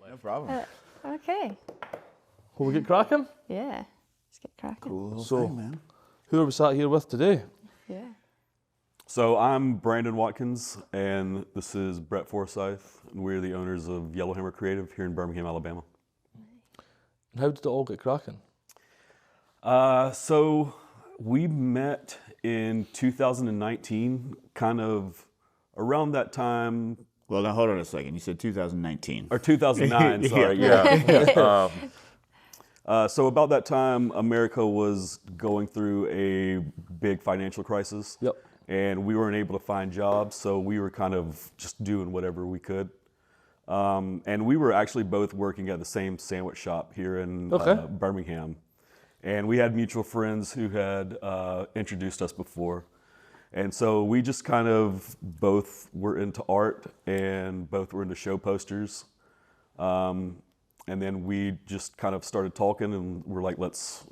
No problem. Okay. Will we get cracking? Yeah. Let's get cracking. Cool So- thing, man. Who are we sat here with today? Yeah. So I'm Brandon Watkins, and this is Brett Forsyth, and we're the owners of Yellowhammer Creative here in Birmingham, Alabama. And how did it all get cracking? So we met in 2019, kind of around that time, Well, now hold on a second. You said 2019. or 2009, sorry, yeah. So about that time, America was going through a big financial crisis. Yep. And we weren't able to find jobs, so we were kind of just doing whatever we could. And we were actually both working at the same sandwich shop here in Birmingham. And we had mutual friends who had introduced us before. And so we just kind of both were into art and both were into show posters. And then we just kind of started talking and we're like, let's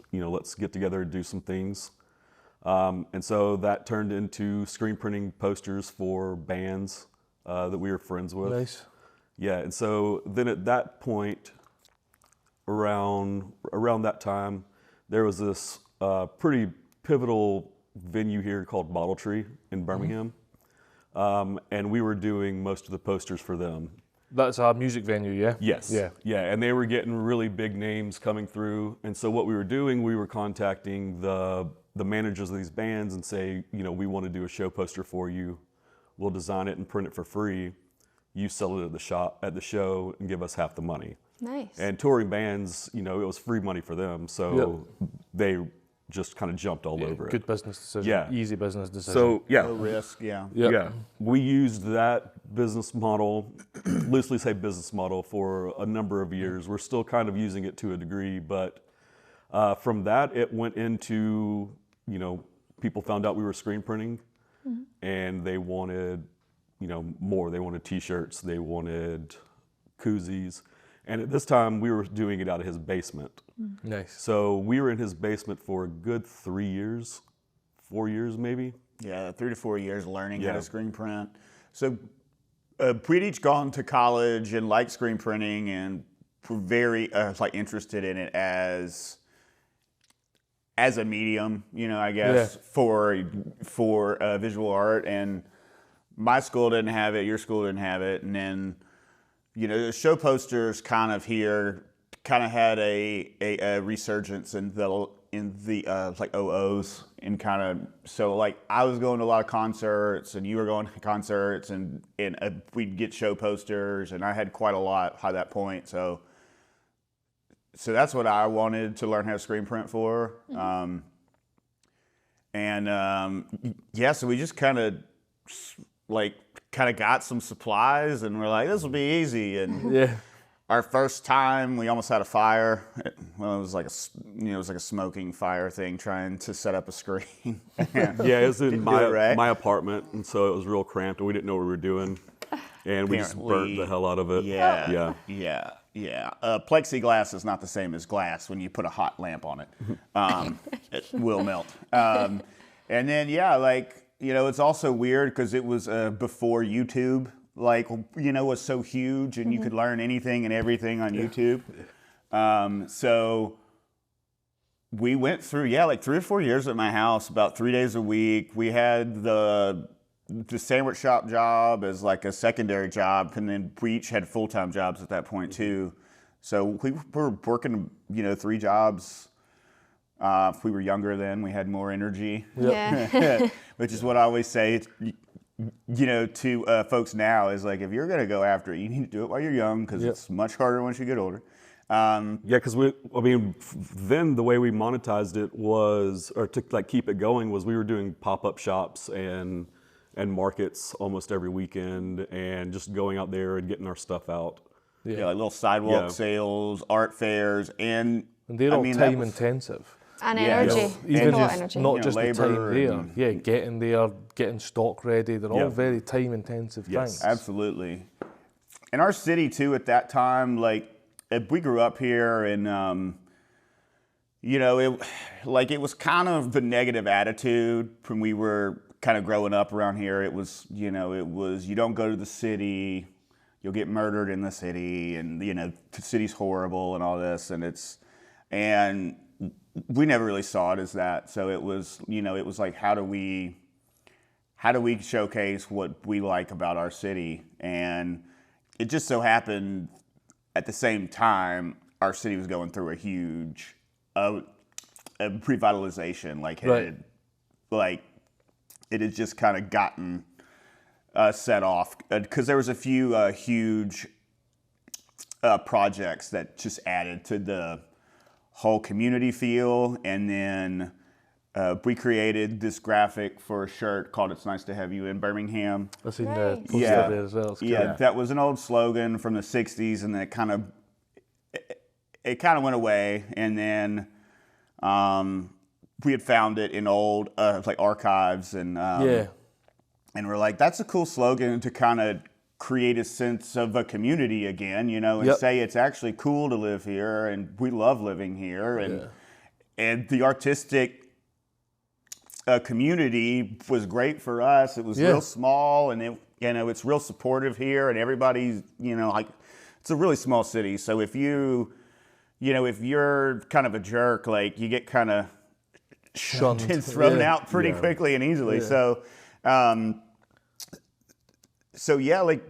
get together and do some things. And so that turned into screen printing posters for bands that we were friends with. Nice. Yeah, and so then at that point, around that time, there was this pretty pivotal venue here called Bottle Tree in Birmingham. And we were doing most of the posters for them. That's our music venue, yeah? Yes. Yeah. Yeah, and they were getting really big names coming through. And so what we were doing, we were contacting the managers of these bands and say, we want to do a show poster for you. We'll design it and print it for free. You sell it at the show and give us half the money. Nice. And touring bands, it was free money for them. So they just kind of jumped all over it. Good business decision. Yeah. Easy business decision. So No risk, yeah. yeah, we used that business model, loosely say business model, for a number of years. We're still kind of using it to a degree, but from that it went into, people found out we were screen printing, and they wanted, more. They wanted T-shirts, they wanted koozies, and at this time we were doing it out of his basement. Nice. So we were in his basement for a good 3 years, 4 years maybe. Yeah, 3 to 4 years learning how Yeah. to screen print. So we'd each gone to college and liked screen printing and were very interested in it as a medium, I guess, for visual art. And my school didn't have it, your school didn't have it, and then the show posters kind of had a resurgence in the OOs, and kind of, so I was going to a lot of concerts and you were going to concerts, and we'd get show posters, and I had quite a lot by that point. So that's what I wanted to learn how to screen print for. So we just kind of got some supplies, and we're like, this will be easy. And our first time, we almost had a fire. Well, it was like a smoking fire thing, trying to set up a screen. Yeah, it was in right. my apartment, and so it was real cramped, and we didn't know what we were doing, and we just burnt the hell out of it. Yeah. Plexiglass is not the same as glass when you put a hot lamp on it. It will melt. And then, it's also weird because it was before YouTube, was so huge, and you could learn anything and everything on YouTube. So we went through, 3 or 4 years at my house, about 3 days a week. We had the sandwich shop job as a secondary job, and then we each had full-time jobs at that point too. So we were working, 3 jobs. If we were younger then, we had more energy. Yeah. Which is what I always say, to folks now, is if you're going to go after it, you need to do it while you're young, because it's much harder once you get older. Because then the way we monetized it was, or to keep it going, was we were doing pop-up shops and markets almost every weekend, and just going out there and getting our stuff out. Yeah, little sidewalk sales, art fairs, and they're all time intensive. And energy. Even a lot of just energy. not just the time labor there. Getting there, getting stock ready. They're all very time intensive things. Absolutely. In our city too, at that time, we grew up here, and it was kind of the negative attitude when we were kind of growing up around here. It was, you don't go to the city, you'll get murdered in the city, and the city's horrible and all this, and we never really saw it as that. So it was like, how do we showcase what we like about our city? And it just so happened at the same time our city was going through a huge revitalization. It had just kind of gotten set off because there was a few huge projects that just added to the whole community feel. And then we created this graphic for a shirt called "It's Nice to Have You in Birmingham." I've seen Nice. the poster there as well. It's Yeah, cool. that was an old slogan from the '60s, and then it kind of went away. And then we had found it in old like archives, and we're like, that's a cool slogan to kind of create a sense of a community again, and say it's actually cool to live here, and we love living here, and the artistic community was great for us. It was real small, and it's real supportive here, and everybody's like, it's a really small city. So if if you're kind of a jerk, like, you get kind of shunned and thrown out pretty quickly and easily. So like,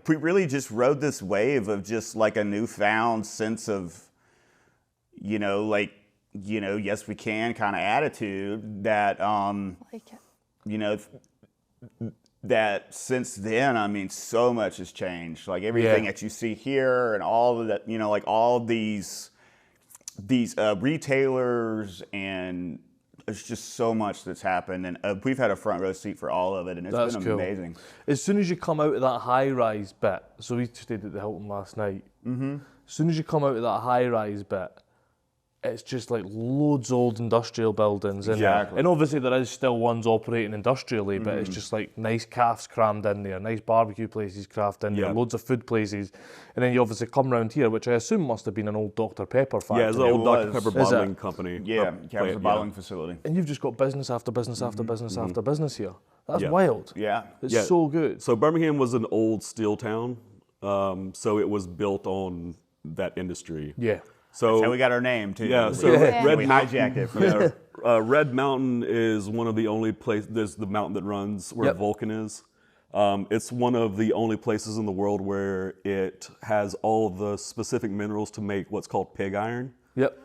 we really just rode this wave of just like a newfound sense of, yes, we can kind of attitude that, Like it. that since then, I mean, so much has changed. Like, everything that you see here and all of that, like all these retailers, and there's just so much that's happened, and we've had a front row seat for all of it, and it's been amazing. As soon as you come out of that high-rise bit, so we stayed at the Hilton last night. As soon as you come out of that high-rise bit, it's just like loads of old industrial buildings. Exactly. And obviously there is still ones operating industrially, but it's just like nice cafes crammed in there, nice barbecue places crammed in there, loads of food places. And then you obviously come round here, which I assume must have been an old Dr. Pepper factory. Yeah, it's an old Dr. Pepper bottling company. Yeah, it was a bottling facility. And you've just got business after business after business after business here. That's wild. Yeah. It's so good. So Birmingham was an old steel town, so it was built on that industry. Yeah. So So we got our name, too. yeah, so we hijacked it from there. Red Mountain is one of the only places. There's the mountain that runs where Vulcan is. It's one of the only places in the world where it has all the specific minerals to make what's called pig iron. Yep.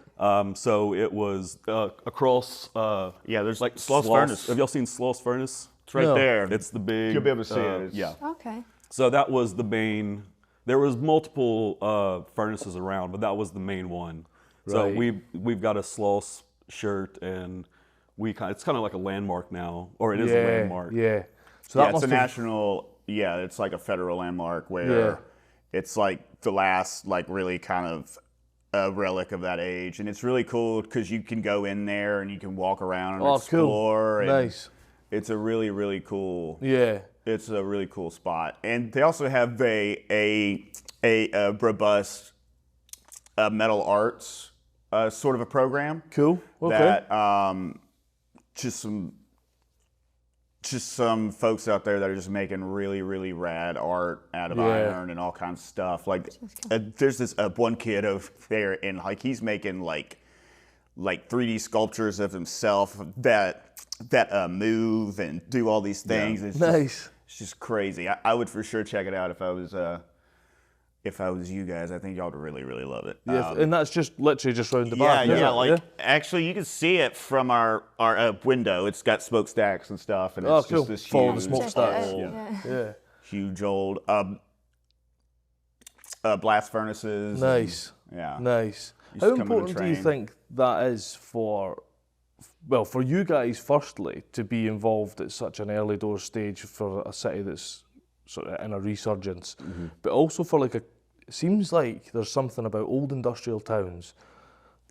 So it was across. There's like Sloss Furnace. Have y'all seen Sloss Furnace? It's right there. It's the big. You'll be able to see it. Yeah. Okay. So that was the main. There was multiple furnaces around, but that was the main one. So Right. we've got a Sloss shirt, and it's kind of like a landmark now, or it is a landmark. Yeah. So that It's must a have, national, it's like a federal landmark where it's like the last, like, really kind of relic of that age. And it's really cool because you can go in there and you can walk around and explore. Cool. And Nice. it's a really, really cool. Yeah. It's a really cool spot, and they also have a robust metal arts sort of a program. Cool. Okay. That just some folks out there that are just making really, really rad art out of iron and all kinds of stuff. Like, there's this one kid over there, and like, he's making like 3D sculptures of himself that move and do all these things. It's Nice. It's just crazy. I would for sure check it out if I was you guys. I think y'all would really, really love it. Yeah, and that's just literally just round the back. Actually, you can see it from our window. It's got smokestacks and stuff, and it's cool. just this Follow the huge, smokestacks. Yeah. huge old blast furnaces. Nice. Yeah. Nice. Used How to come on a important do you train. think that is for you guys, firstly, to be involved at such an early door stage for a city that's sort of in a resurgence, but also for it seems like there's something about old industrial towns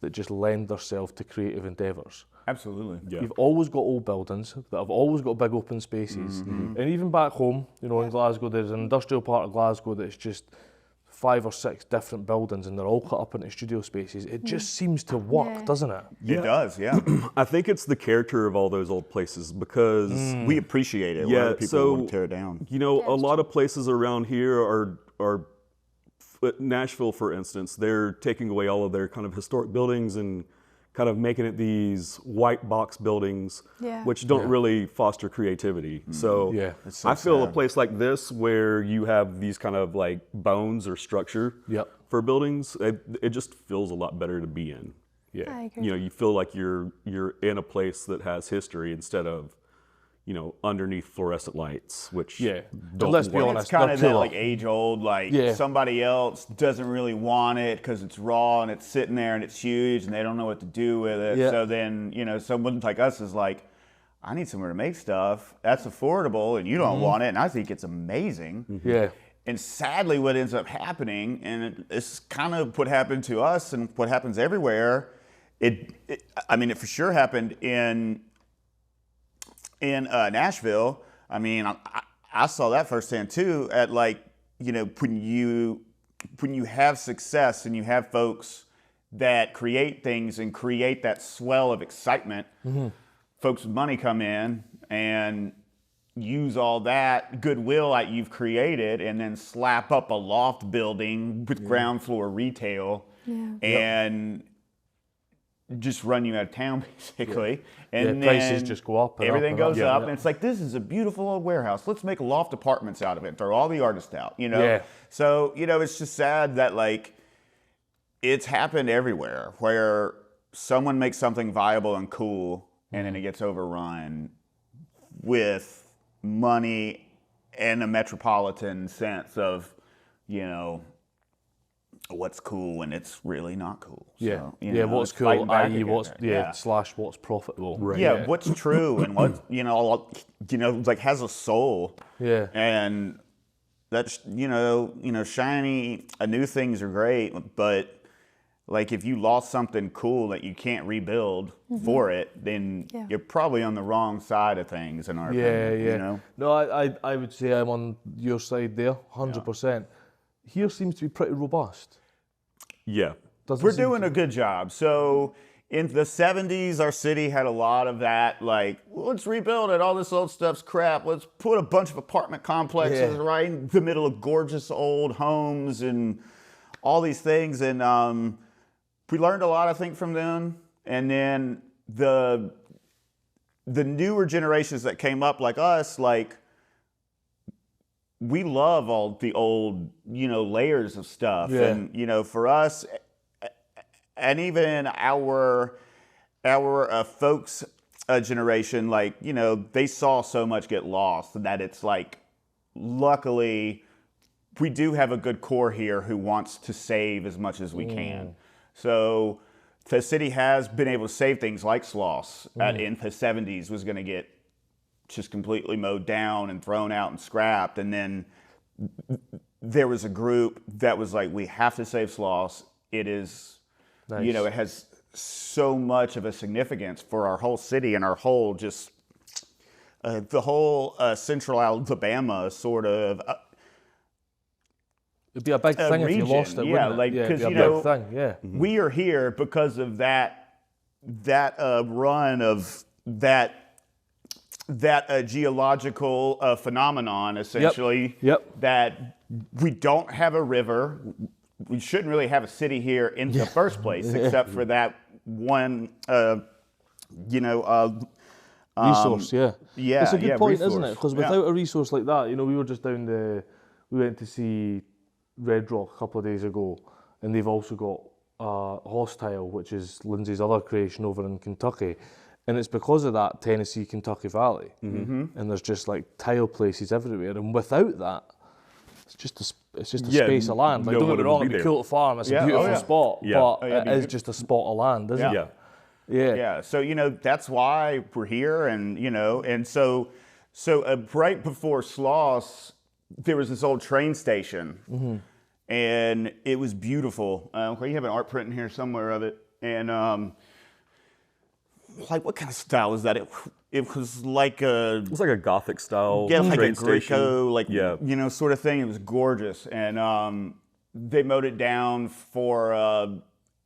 that just lend themselves to creative endeavours. Absolutely. Yeah. You've always got old buildings that have always got big open spaces. And even back home, in Glasgow, there's an industrial part of Glasgow that's just 5 or 6 different buildings, and they're all cut up into studio spaces. It just seems to work, doesn't it? It does, yeah. I think it's the character of all those old places because We appreciate it. Yeah, Other people so- want to tear it down. a lot of places around here are Nashville, for instance, they're taking away all of their kind of historic buildings and kind of making it these white box buildings, Yeah. which don't really foster creativity. So, so I feel sad. a place like this where you have these kind of like bones or structure for buildings, it just feels a lot better to be in. Yeah, I agree. you know, you feel like you're in a place that has history instead of, you know, underneath fluorescent lights, which And don't let's be work. honest, It's kind they're of that cooler. like age old, like somebody else doesn't really want it because it's raw and it's sitting there and it's huge and they don't know what to do with it. Yeah. So then, you know, someone like us is like, I need somewhere to make stuff that's affordable and you don't want it, and I think it's amazing. Yeah. And sadly, what ends up happening, and it's kind of what happened to us and what happens everywhere, I mean, it for sure happened in Nashville. I mean, I saw that firsthand too. At like, you know, when you have success and you have folks that create things and create that swell of excitement, folks with money come in and use all that goodwill that you've created and then slap up a loft building with ground floor retail and just run you out of town, basically. And then prices just go up and everything up and goes up. up, and it's like, this is a beautiful old warehouse. Let's make loft apartments out of it. Throw all the artists out, you know? Yeah. So, you know, it's just sad that, like, it's happened everywhere where someone makes something viable and cool, and then it gets overrun with money and a metropolitan sense of, you know, what's cool when it's really not cool. So, you know, what's it's fighting cool, back i.e. against what's that. slash what's profitable. Right. Yeah, what's true and what, you know, like has a soul. Yeah. And that's, you know, shiny, new things are great, but like if you lost something cool that you can't rebuild for it, then you're probably on the wrong side of things in our opinion, you know? No, I would say I'm on your side there, 100%. Here seems to be pretty robust. Yeah. We're doing a good job. So in the 70s, our city had a lot of that, like, well, let's rebuild it. All this old stuff's crap. Let's put a bunch of apartment complexes right in the middle of gorgeous old homes and all these things. And we learned a lot, I think, from them. And then the newer generations that came up like us, like, we love all the old, you know, layers of stuff. Yeah. And, you know, for us, and even our folks' generation, like, you know, they saw so much get lost that it's like, luckily, we do have a good core here who wants to save as much as we can. So the city has been able to save things like Sloss in the 70s was going to get just completely mowed down and thrown out and scrapped. And then there was a group that was like, we have to save Sloss. It is, you know, it has so much of a significance for our whole city and our whole just, the whole central Alabama sort of It'd be a big thing region. if you lost it, Yeah, wouldn't it? like, It'd 'cause, be a you big know, thing, yeah. we are here because of that run of that geological phenomenon, essentially. Yep. That we don't have a river. We shouldn't really have a city here in the first place, except for that one, you know. Resource, yeah. Yeah, it's a good point, isn't it? resource. Because without a resource like that, you know, we were just we went to see Red Rock a couple of days ago, and they've also got Hostile, which is Lindsay's other creation over in Kentucky. And it's because of that Tennessee-Kentucky Valley. And there's just like tile places everywhere. And without that, it's just a space of land. Like, no don't get one me would wrong, be it'd be there. cool to farm. It's a Yeah, beautiful oh, yeah. spot, Yeah. but Oh, yeah, it is just a spot of land, isn't Yeah. it? Yeah. Yeah, so, you know, that's why we're here, and, you know, and so right before Sloss, there was this old train station, and it was beautiful. You have an art print in here somewhere of it, and like, what kind of style is that? It was like a It was like a Gothic style like a train station. Greco, like, Yeah. you know, sort of thing. It was gorgeous, and they mowed it down for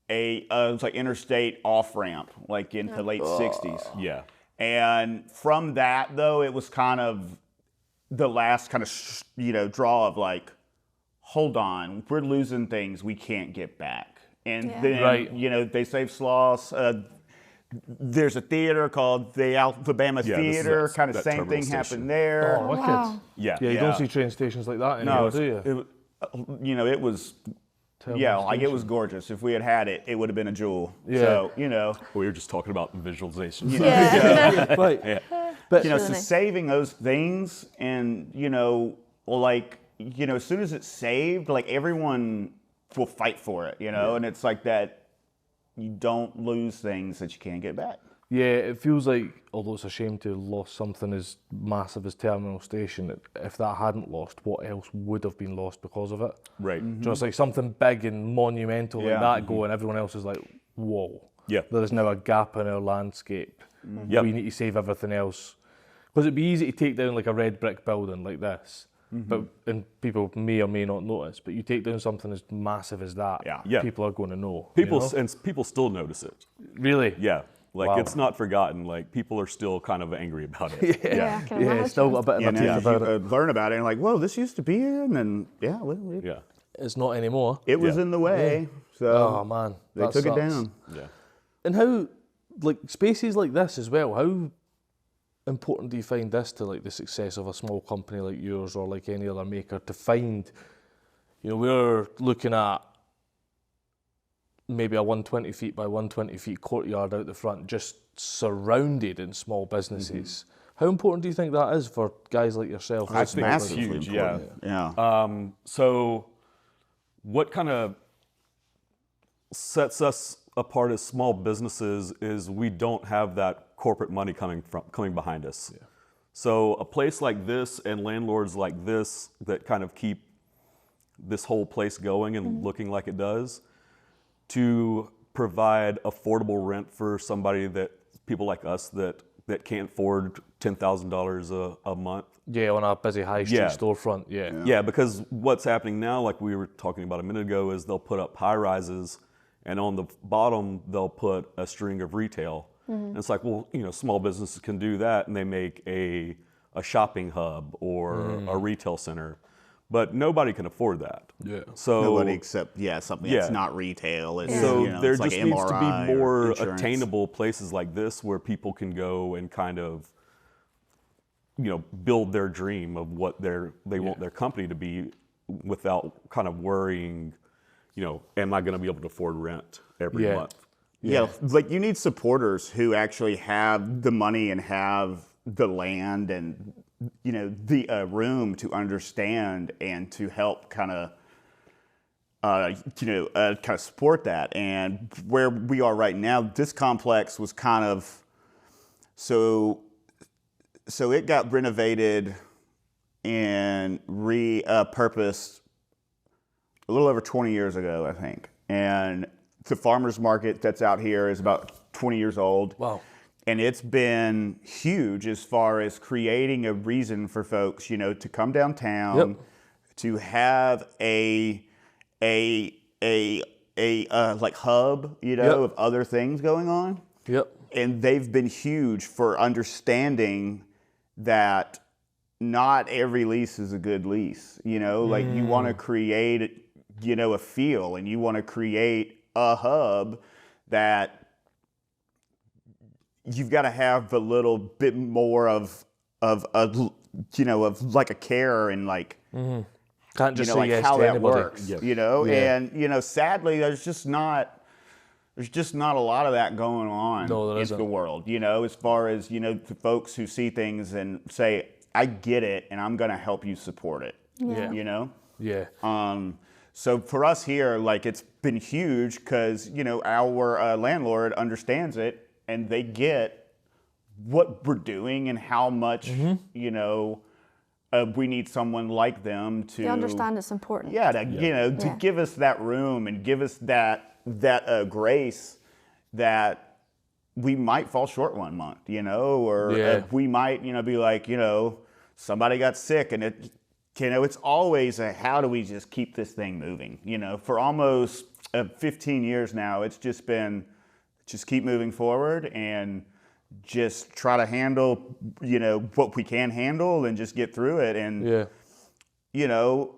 it was like interstate off ramp, like in the late '60s. Yeah. And from that, though, it was kind of the last kind of, you know, draw of like, hold on, we're losing things we can't get back. And Yeah. then, Right. you know, they save Sloss. There's a theater called the Alabama Theater. Kind of that same terminal thing station. happened there. Oh, wicked. Wow. Yeah. Yeah, you Yeah. don't see train stations like that No, anymore, do you? you know, it was, Terminal like it was gorgeous. If we had had it, it would have been a jewel. Yeah. So, you know, We were just talking about visualization. Yeah. Right. But you know, Really so nice. saving those things and, you know, like, you know, as soon as it's saved, like everyone will fight for it, you know, and it's like that you don't lose things that you can't get back. yeah, it feels like, although it's a shame to have lost something as massive as Terminal Station, if that hadn't lost, what else would have been lost because of it? Right. Do you know, it's like something big and monumental Yeah. like that going, everyone else is like, whoa. Yeah. There is now a gap in our landscape. Yep. We need to save everything else. Because it'd be easy to take down like a red brick building like this, but and people may or may not notice. But you take down something as massive as that, Yeah. people are going to know. People you know? and people still notice it. Really? Yeah. Like Wow. it's not forgotten. Like people are still kind of angry about it. Yeah, I can Yeah, imagine. it's still got a bit of You a know, taste about it. learn about it and like, whoa, this used to be here, and then Yeah. It's not anymore. it was Yeah. in the way, so Oh man, they that took it sucks. down. Yeah. And how, like spaces like this as well, how important do you find this to like the success of a small company like yours or like any other maker to find, you know, we're looking at maybe a 120 feet by 120 feet courtyard out the front, just surrounded in small businesses. How important do you think that is for guys like yourself? I with think small it's businesses? huge. Yeah. Yeah. So, what kind of sets us apart as small businesses is we don't have that corporate money coming behind us. Yeah. So a place like this and landlords like this that kind of keep this whole place going and looking like it does, to provide affordable rent for somebody that people like us that can't afford $10,000 a month. Yeah, on a busy high street Yeah. storefront. Yeah. Yeah, because what's happening now, like we were talking about a minute ago, is they'll put up high rises, and on the bottom they'll put a string of retail. And it's like, well, you know, small businesses can do that, and they make a shopping hub or a retail center, but nobody can afford that. Yeah. So Nobody except something Yeah. that's not retail. It's, So you know, there it's like just needs to MRI be or more insurance. attainable places like this where people can go and kind of, you know, build their dream of what they want their company to be without kind of worrying, you know, am I going to be able to afford rent every Yeah. month? Yeah, like you need supporters who actually have the money and have the land and, you know, the room to understand and to help kind of, kind of support that. And where we are right now, this complex was kind of, so it got renovated and repurposed a little over 20 years ago, I think. And the farmer's market that's out here is about 20 years old. Wow. And it's been huge as far as creating a reason for folks, you know, to come downtown, Yep. to have a like hub, you know, Yep. of other things going on. Yep. And they've been huge for understanding that not every lease is a good lease. You know, like you want to create, you know, a feel, and you want to create a hub that you've got to have a little bit more of you know, of like a care and like, Can't you just know, say like yes how to that anybody. works, Yeah. you know, Yeah. and, you know, sadly, there's just not a lot of that going on No, there in isn't. the world, you know, as far as, you know, the folks who see things and say, I get it, and I'm going to help you support it, Yeah. you know? Yeah. So for us here, like, it's been huge because, you know, our landlord understands it, and they get what we're doing and how much, you know, we need someone like them to They understand it's important. yeah, to, you know, to Yeah. give us that room and give us that grace that we might fall short one month, you know, or Yeah. we might, you know, be like, you know, somebody got sick, and it, you know, it's always a how do we just keep this thing moving, you know, for almost 15 years now, it's just been just keep moving forward and just try to handle, you know, what we can handle and just get through it. And Yeah. you know,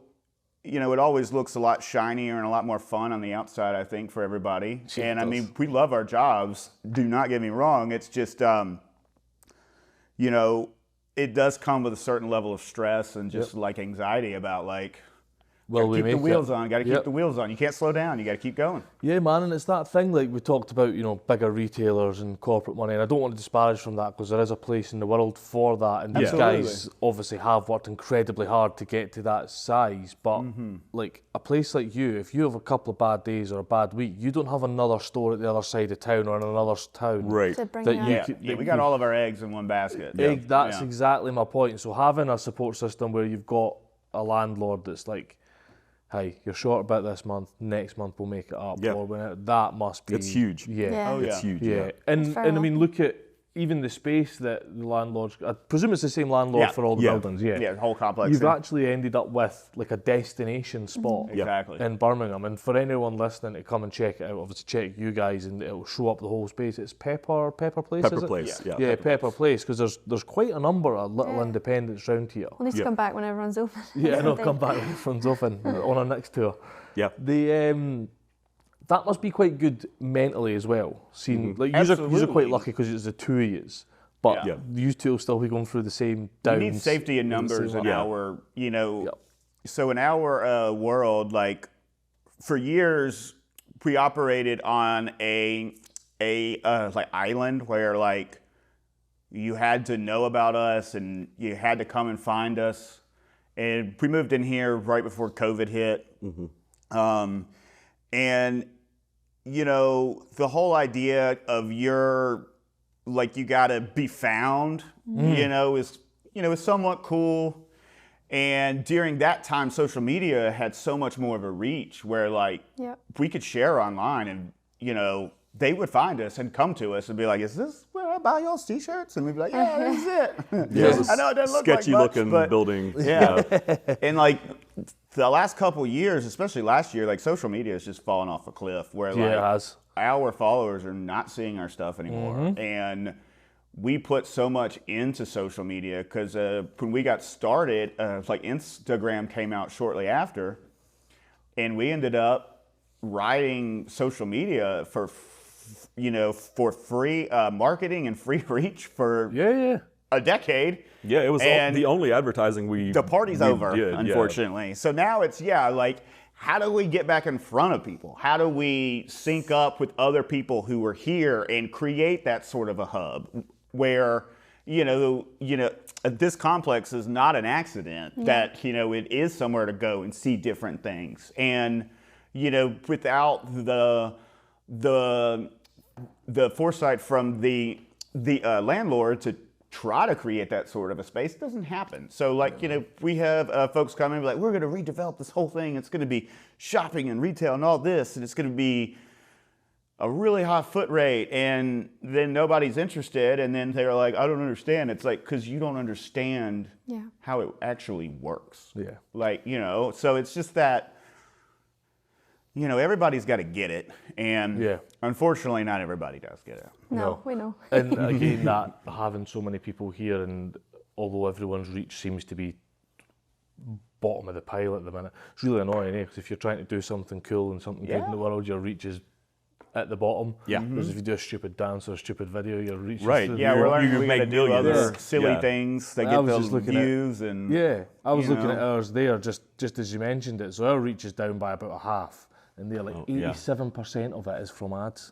you know, it always looks a lot shinier and a lot more fun on the outside, I think, for everybody. Yeah, and it I does. mean, we love our jobs. Do not get me wrong. It's just, you know, it does come with a certain level of stress and just like anxiety about like, Will we keep the make wheels it? on. Got to keep Yep. the wheels on. You can't slow down. You got to keep going. Yeah, man, and it's that thing like we talked about, you know, bigger retailers and corporate money, and I don't want to disparage from that because there is a place in the world for that, and these Absolutely. guys obviously have worked incredibly hard to get to that size, but like a place like you, if you have a couple of bad days or a bad week, you don't have another store at the other side of town or in another town. Right. To bring That you you out. could- Yeah, we got all of our eggs in one basket. That's Yeah. exactly my point. So having a support system where you've got a landlord that's like, hey, you're short about this month, next month we'll make it up. Yeah. Or that must be... It's huge. Yeah. Yeah. Oh, It's yeah. huge. Yeah, Yeah. and fair I mean, enough. look at even the space that the landlords. I presume it's the same landlord Yeah, for all the yeah. buildings. Yeah, Yeah, the whole complex. You've thing. actually ended up with like a destination spot Exactly. in Birmingham, and for anyone listening to come and check it out, obviously check you guys, and it'll show up the whole space. It's Pepper Place. Pepper is it? Place. Yeah. Yeah, Pepper Place, because there's quite a number of little Yeah. independents round here. We'll need to Yeah. come back when everyone's open. Yeah, and I'll come Someday. back when everyone's open on our next tour. Yeah. The that must be quite good mentally as well. Seeing like you're quite Absolutely. lucky because it's the two of yous, but Yeah. you two will still be going through the same You downs. need safety in the numbers same in way. our, you know, Yep. so in our world, like for years, we operated on a like island where like you had to know about us and you had to come and find us. And we moved in here right before COVID hit. And, you know, the whole idea of your, like, you got to be found, you know, is somewhat cool. And during that time, social media had so much more of a reach where, like, Yep. we could share online and, you know, they would find us and come to us and be like, is this where I buy y'all's t-shirts? And we'd be like, yeah, this is it. Yeah, it's a I know it doesn't look sketchy like much, looking but building. yeah. And like the last couple years, especially last year, like social media has just fallen off a cliff where Yeah, it like has. our followers are not seeing our stuff anymore. And we put so much into social media because when we got started, like Instagram came out shortly after, and we ended up writing social media for free marketing and free reach for Yeah. a decade. Yeah, it was And the only advertising we The party's we over, did, yeah. unfortunately. So now it's, like, how do we get back in front of people? How do we sync up with other people who are here and create that sort of a hub where, this complex is not an accident, that, it is somewhere to go and see different things. And, without the foresight from the landlord to try to create that sort of a space, doesn't happen. So like, we have folks come in and be like, we're gonna redevelop this whole thing. It's gonna be shopping and retail and all this, and it's gonna be a really high foot rate, and then nobody's interested, and then they're like, I don't understand. It's like, because you don't understand how it actually works. Yeah. Like, so it's just that, everybody's got to get it, and unfortunately, not everybody does get it. No, we know. And again, that having so many people here, and although everyone's reach seems to be bottom of the pile at the minute, it's really annoying, because if you're trying to do something cool and something good in the world, your reach is at the bottom. Yeah. Whereas if you do a stupid dance or a stupid video, your reach is Right. through Yeah, the we're roof. learning You we make got to do millions. other silly Yeah. things that I get was the just looking at- views and Yeah, I was you looking at know. ours there, just as you mentioned it. So our reach is down by about a half, and they're like yeah. 87% of it is from ads.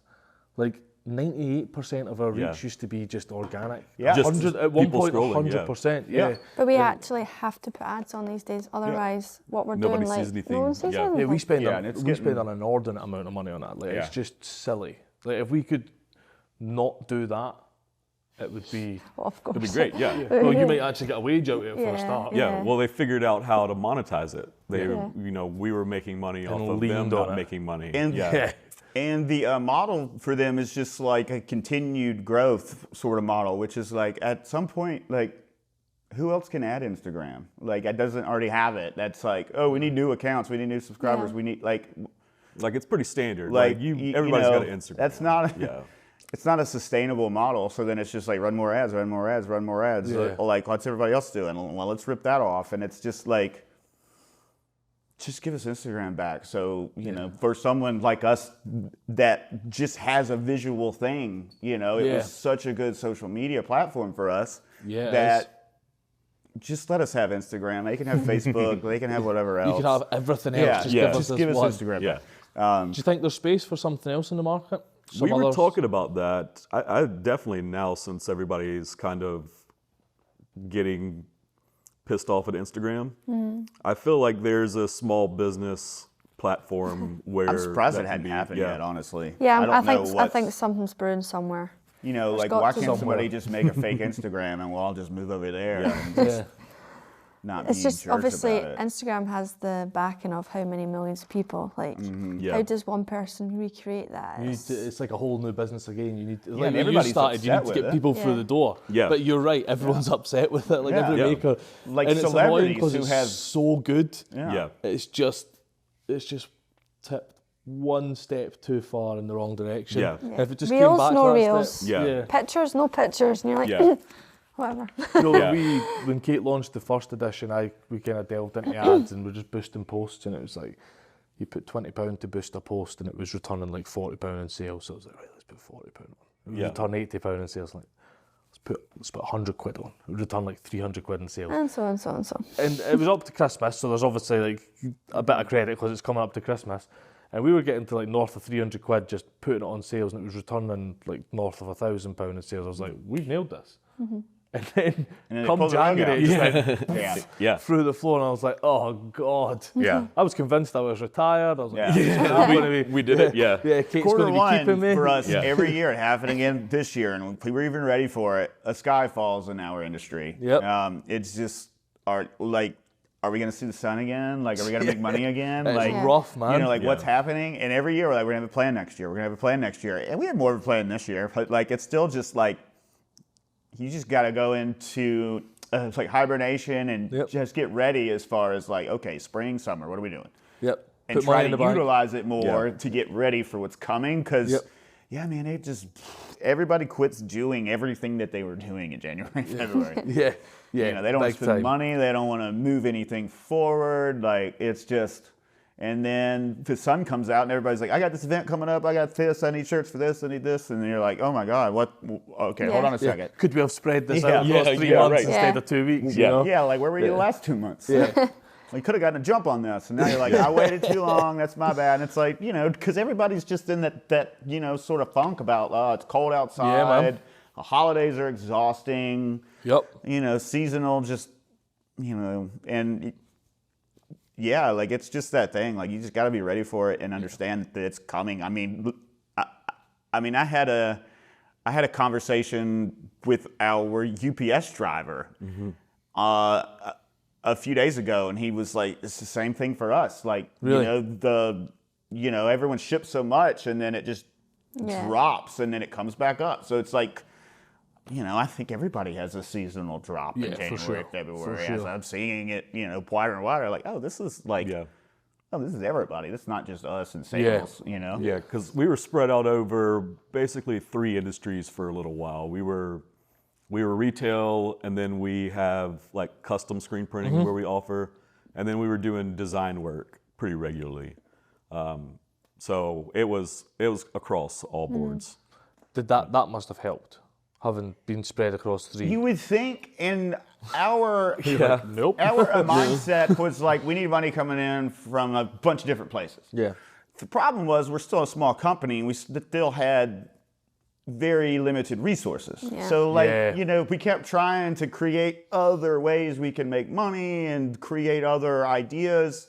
Like 98% of our reach Yeah. used to be just organic. Yeah. Just 100 at one people point, scrolling, 100%. yeah. Yeah. But we actually have to put ads on these days, otherwise what we're Nobody doing, like, sees anything. no one sees Yeah. anything. Yeah, we spend Yeah, and it's we spend getting- an inordinate amount of money on that. Like Yeah. it's just silly. Like if we could not do that, it would be. Well, of course. It'd be great. Yeah. Well, you might actually get a wage out of it for a Yeah. start. Yeah, Yeah. well, they figured out how to monetize it. They, Yeah. we were making money off of them leaned on not it. making money. And Yeah. And the model for them is just like a continued growth sort of model, which is like at some point, like, who else can add Instagram? Like, it doesn't already have it. That's like, oh, we need new accounts, we need new subscribers, Yeah. we need like Like, it's pretty standard. like Everybody's got an Instagram. That's not Yeah. it's not a sustainable model. So then it's just like run more ads, run more ads, run more ads. Yeah. Like what's everybody else doing? Well, let's rip that off. And it's just like just give us Instagram back. So, you know, for someone like us that just has a visual thing, you know, it was such a good social media platform for us that just let us have Instagram. They can have Facebook. They can have whatever else. You can have everything else. Just give us Instagram. Yeah. Do you think there's space for something else in the market? We were talking about that. I definitely now, since everybody's kind of getting pissed off at Instagram, I feel like there's a small business platform where I'm surprised it hadn't happened yet, honestly. Yeah, don't know I think something's brewing somewhere. You know, like why can't somebody just make a fake Instagram and we'll all just move over there and just not It's be just jerks obviously about it. Instagram has the backing of how many millions of people. Like, how does one person recreate that? It's like a whole new business again. You need, and like when you everybody's started, you upset need to get with people through the door. Yeah. But you're right, everyone's upset with it. Like every maker, Like and it's annoying celebrities because who it's have so good. Yeah. It's just tipped one step too far in the wrong direction. Yeah. And if it just Reels, came back no to that reels. step, Yeah. Pictures, no pictures, and you're like, Yeah. whatever. You know, when Kate launched the first edition, we kind of delved into ads and we're just boosting posts, and it was like you put £20 to boost a post, and it was returning like £40 in sales. So I was like, right, let's put £40 on. It would return £80 in sales. Like, let's put £100 on. It would return like £300 in sales. And so and so and so. And it was up to Christmas, so there's obviously like a bit of credit because it's coming up to Christmas. And we were getting to like north of £300 just putting it on sales, and it was returning like north of £1,000 in sales. I was like, we've nailed this. And then they come pulled the rug January, it just went through the floor, and I was like, oh God. Yeah. I was convinced I was retired. I was like, We did it. Yeah. Kate's Quarter going to be one keeping me. for us every year. It happened again this year, and we were even ready for it. A sky falls in our industry. Yep. It's just are we going to see the sun again? Like, are we going to make money again? It's Like, rough, man. You know, like what's happening? And every year we're like, we're going to have a plan next year. We're going to have a plan next year. And we had more of a plan this year, but like, it's still just like, you just got to go into it's like hibernation and just get ready as far as like, okay, spring, summer, what are we doing? Yep. And Put try money to in the bank. utilize it more to get ready for what's coming. Because, man, everybody quits doing everything that they were doing in January, February. Yeah. You know, they don't want to spend money. They don't want to move anything forward. Like, it's just, and then the sun comes out and everybody's like, I got this event coming up. I got this. I need shirts for this. I need this. And you're like, oh my God, what? Okay, hold on a second. Could we have spread this out across 3 months instead of 2 weeks? You know? Yeah, like where were you the last 2 months? Yeah. We could have gotten a jump on this. And now you're like, I waited too long. That's my bad. And it's like, you know, because everybody's just in that, you know, sort of funk about, it's cold outside. Yeah, man. The holidays are exhausting. Yep. You know, seasonal, just, you know, and yeah, like it's just that thing. Like you just got to be ready for it and understand that it's coming. I mean, I had a conversation with our UPS driver a few days ago, and he was like, "It's the same thing for us. Like, really? you know, everyone ships so much, and then it just drops, and then it comes back up. So it's like." You know, I think everybody has a seasonal drop in January, February. As I'm seeing it, you know, wider and wider, like, oh, this is like, oh, this is everybody. This is not just us and sales, you know? Yeah, because we were spread out over basically 3 industries for a little while. We were retail, and then we have like custom screen printing where we offer, and then we were doing design work pretty regularly. So it was across all boards. Did that must have helped, having been spread across 3? You would think in our Nope. our mindset was like, we need money coming in from a bunch of different places. Yeah. The problem was we're still a small company, and we still had very limited resources. Yeah. So like, you know, we kept trying to create other ways we can make money and create other ideas.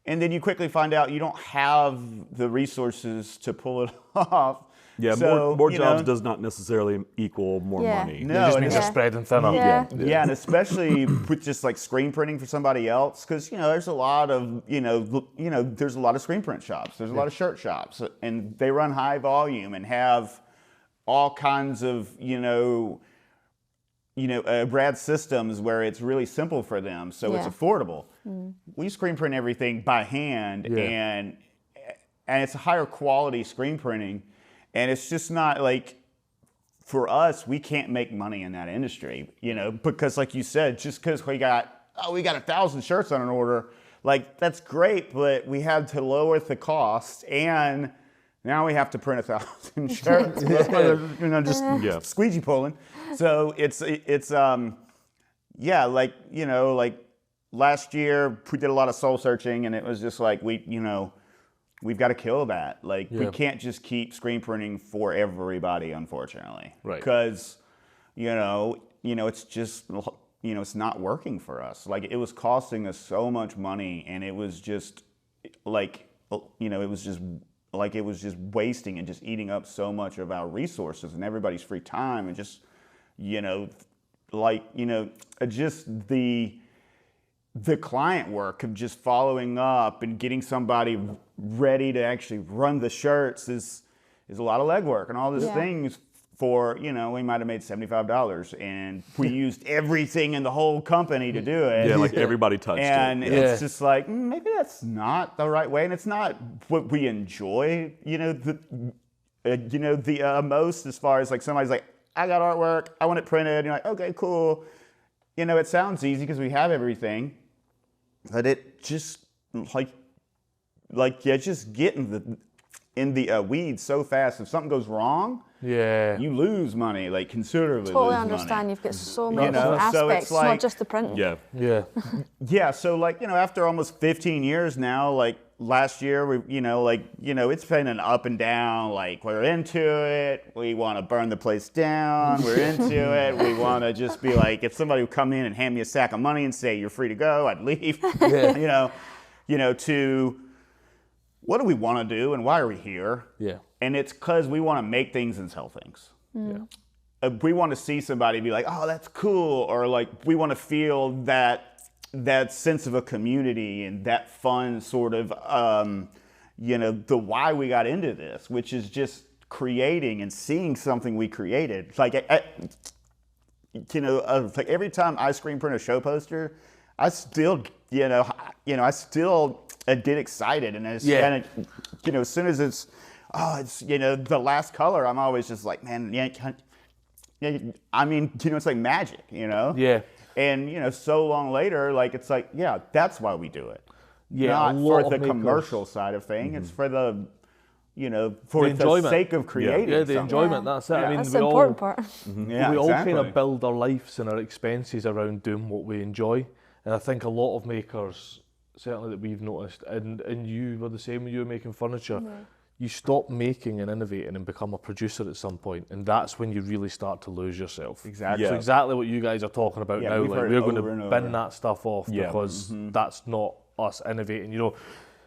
And then you quickly find out you don't have the resources to pull it off. Yeah, So, more you jobs know, does not necessarily equal more money. No, It just and means it's- they're spreading thinner. Yeah, and especially with just like screen printing for somebody else, because you know there's a lot of there's a lot of screen print shops, there's a lot of shirt shops, and they run high volume and have all kinds of Brad systems where it's really simple for them, so it's affordable. We screen print everything by hand, and it's a higher quality screen printing, and it's just not like. For us, we can't make money in that industry, because like you said, just because we got 1,000 shirts on an order, like, that's great, but we had to lower the cost, and now we have to print 1,000 shirts, you know, just squeegee pulling. So it's yeah, like, you know, like last year we did a lot of soul searching, and it was just like, we've got to kill that. Like, we can't just keep screen printing for everybody, unfortunately. Right. Because, you know, it's just, you know, it's not working for us. Like, it was costing us so much money, and it was just like, you know, it was just wasting and just eating up so much of our resources and everybody's free time, and just, you know, like, you know, just the client work of just following up and getting somebody ready to actually run the shirts is a lot of legwork and all these things for, you know, we might have made $75 and we used everything in the whole company to do it. Yeah, like everybody touched and it. it's just like, maybe that's not the right way, and it's not what we enjoy, you know, the most, as far as like somebody's like, I got artwork, I want it printed, and you're like, okay, cool. You know, it sounds easy because we have everything, but it just just get in the weeds so fast. If something goes wrong, you lose money, like considerably. Totally lose understand. money. You've got so many know, different so aspects, it's like, not just the printing. Yeah. So like, you know, after almost 15 years now, like last year, it's been an up and down. Like, we're into it. We want to burn the place down. We're into it. We want to just be like, if somebody would come in and hand me a sack of money and say, you're free to go, I'd leave. To what do we want to do and why are we here? Yeah. And it's because we want to make things and sell things. Yeah. We want to see somebody be like, oh, that's cool. Or like, we want to feel that sense of a community and that fun sort of, the why we got into this, which is just creating and seeing something we created. Like, like every time I screen print a show poster, I still, get excited. And it's kind of, as soon as it's the last color, I'm always just like, man, I mean, it's like magic, Yeah. And, so long later, like, it's like, yeah, that's why we do it. Yeah. Not for the commercial side of things. It's for the, for the sake of creating the something. enjoyment, that's it. Yeah. I mean, That's the important part. Yeah, we all exactly. kind of build our lives and our expenses around doing what we enjoy. And I think a lot of makers, certainly that we've noticed, and you were the same when you were making furniture, you stop making and innovating and become a producer at some point, and that's when you really start to lose yourself. Exactly. So exactly what you guys are talking about now, like, we're going to bin that stuff off because that's not us innovating.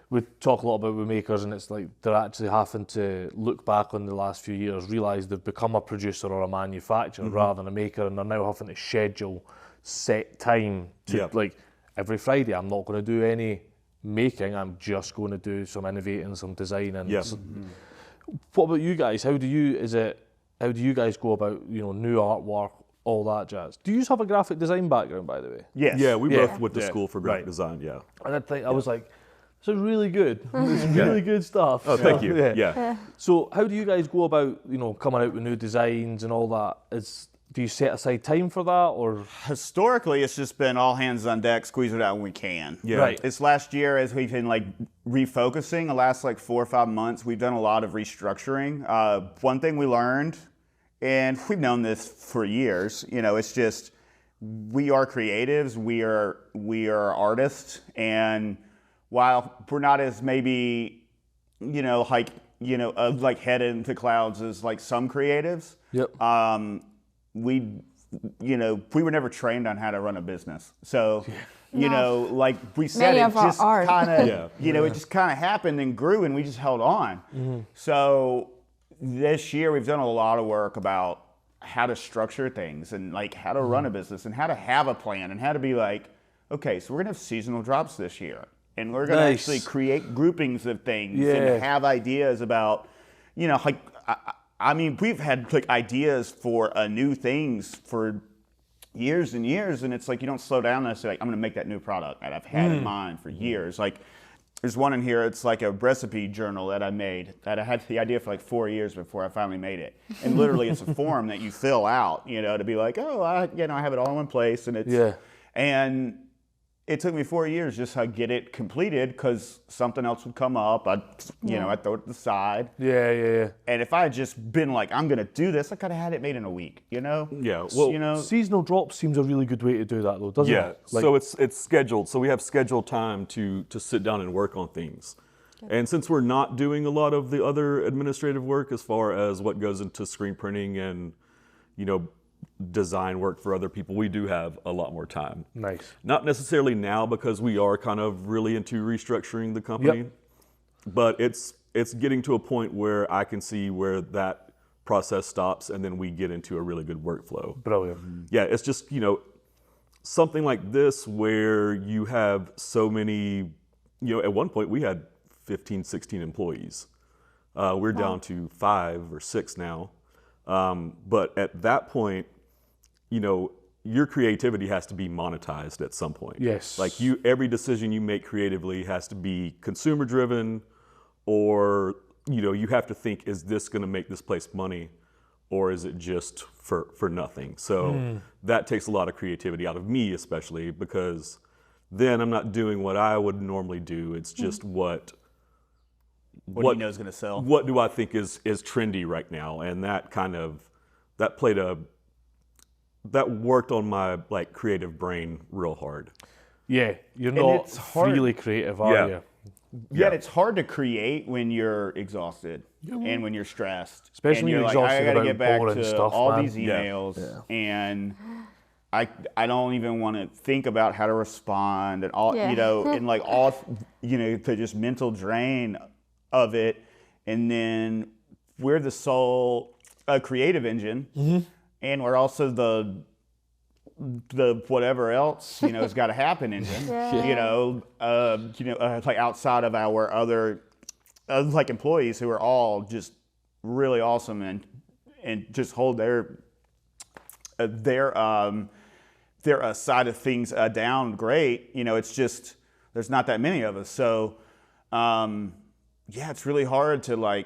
We talk a lot about with makers, and it's like they're actually having to look back on the last few years, realise they've become a producer or a manufacturer rather than a maker, and they're now having to schedule set time to like every Friday. I'm not going to do any making. I'm just going to do some innovating, some designing. What about you guys? How do you guys go about new artwork, all that jazz? Do you just have a graphic design background, by the way? Yes. Yeah, we both went to school for graphic design. Yeah. And I was like, this is really good. It's really good stuff. Oh, thank you. Yeah. So how do you guys go about coming out with new designs and all that? Do you set aside time for that, or? Historically, it's just been all hands on deck, squeeze it out when we can. Yeah. Right. This last year, as we've been like refocusing, the last like 4 or 5 months, we've done a lot of restructuring. One thing we learned, and we've known this for years, it's just, we are creatives, we are artists, and while we're not as maybe, like headed into clouds as like some creatives, we were never trained on how to run a business. So, like we said, it just kind of, it just kind of happened and grew, and we just held on. So this year we've done a lot of work about how to structure things and like how to run a business and how to have a plan and how to be like, okay, so we're gonna have seasonal drops this year, and we're gonna actually create groupings of things and have ideas about, like, I mean, we've had like ideas for new things for years and years, and it's like you don't slow down and say, like, I'm going to make that new product that I've had in mind for years. Like, there's one in here. It's like a recipe journal that I made that I had the idea for like 4 years before I finally made it. And literally, it's a form that you fill out, to be like, oh, I have it all in one place, and it's and it took me 4 years just to get it completed because something else would come up. I'd throw it to the side. Yeah. And if I had just been like, I'm going to do this, I could have had it made in a week, Yeah, well, seasonal drops seems a really good way to do that, though, doesn't it? So it's scheduled. So we have scheduled time to sit down and work on things. And since we're not doing a lot of the other administrative work as far as what goes into screen printing and, design work for other people, we do have a lot more time. Nice. Not necessarily now because we are kind of really into restructuring the company, but it's getting to a point where I can see where that process stops and then we get into a really good workflow. Brilliant. Yeah, it's just, something like this where you have so many, at one point we had 15, 16 employees. We're down to 5 or 6 now. But at that point, your creativity has to be monetized at some point. Yes. Like every decision you make creatively has to be consumer driven, or, you have to think, is this going to make this place money, or is it just for nothing? So that takes a lot of creativity out of me, especially because then I'm not doing what I would normally do. It's just what he knows going to sell. What do I think is trendy right now? And that worked on my creative brain real hard. Yeah, you're not really creative, are you? Yeah, and it's hard to create when you're exhausted and when you're stressed. Especially and when you're like, exhausted I gotta about get back boring to stuff, all man. these emails, and I don't even want to think about how to respond and all, and all, the just mental drain of it. And then we're the sole creative engine, and we're also the whatever else has got to happen engine. Outside of our other employees who are all just really awesome and just hold their side of things down great. It's just there's not that many of us, so it's really hard to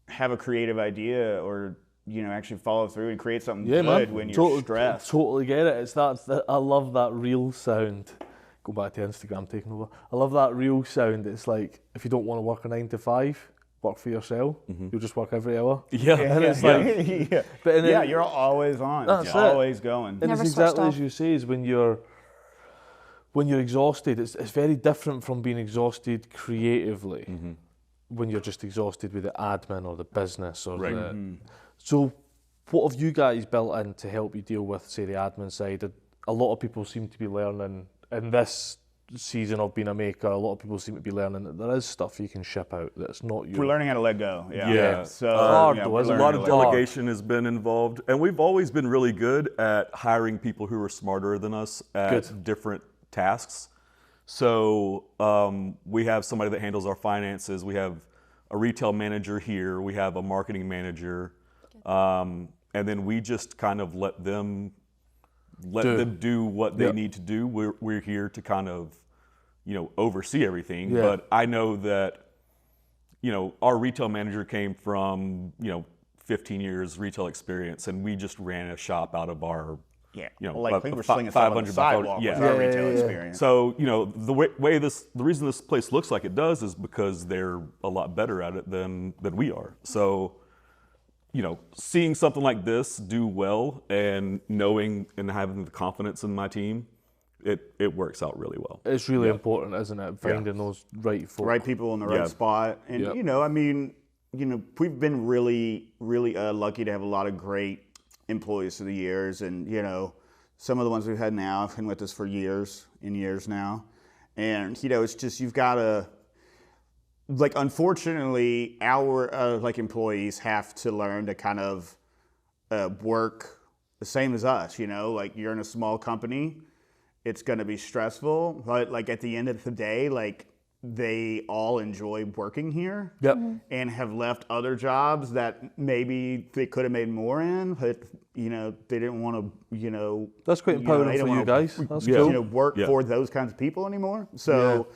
have a creative idea or actually follow through and create something good when you're stressed. Totally get it. It's I love that reel sound. Go back to Instagram taking over. I love that reel sound. It's like, if you don't want to work a 9 to 5, work for yourself. You'll just work every hour. And it's but you're always on. You're always going. And it's exactly as you say, is when you're exhausted, it's very different from being exhausted creatively. When you're just exhausted with the admin or the business or So what have you guys built in to help you deal with, say, the admin side? A lot of people seem to be learning in this season of being a maker, a lot of people seem to be learning that there is stuff you can ship out that's not your... We're learning how to let go. So hard, though, a lot of delegation has been involved, and we've always been really good at hiring people who are smarter than us at different tasks. So we have somebody that handles our finances. We have a retail manager here. We have a marketing manager. And then we just kind of let them do what they need to do. We're here to kind of, oversee everything. But I know that, our retail manager came from, 15 years retail experience, and we just ran a shop out of our, we were slinging stuff on the sidewalk with our retail experience. So, the reason this place looks like it does is because they're a lot better at it than we are. So, seeing something like this do well and knowing and having the confidence in my team, it works out really well. It's really important, isn't it? Finding those right folk. Right people in the right spot. And, we've been really, really lucky to have a lot of great employees through the years. And, some of the ones we've had now have been with us for years and years now. And, it's just, you've got to, unfortunately, our employees have to learn to kind of work the same as us. You're in a small company, it's going to be stressful, but at the end of the day, they all enjoy working here. And have left other jobs that maybe they could have made more in, but they didn't want to. That's quite empowering for you guys. That's cool. Work for those kinds of people anymore. So.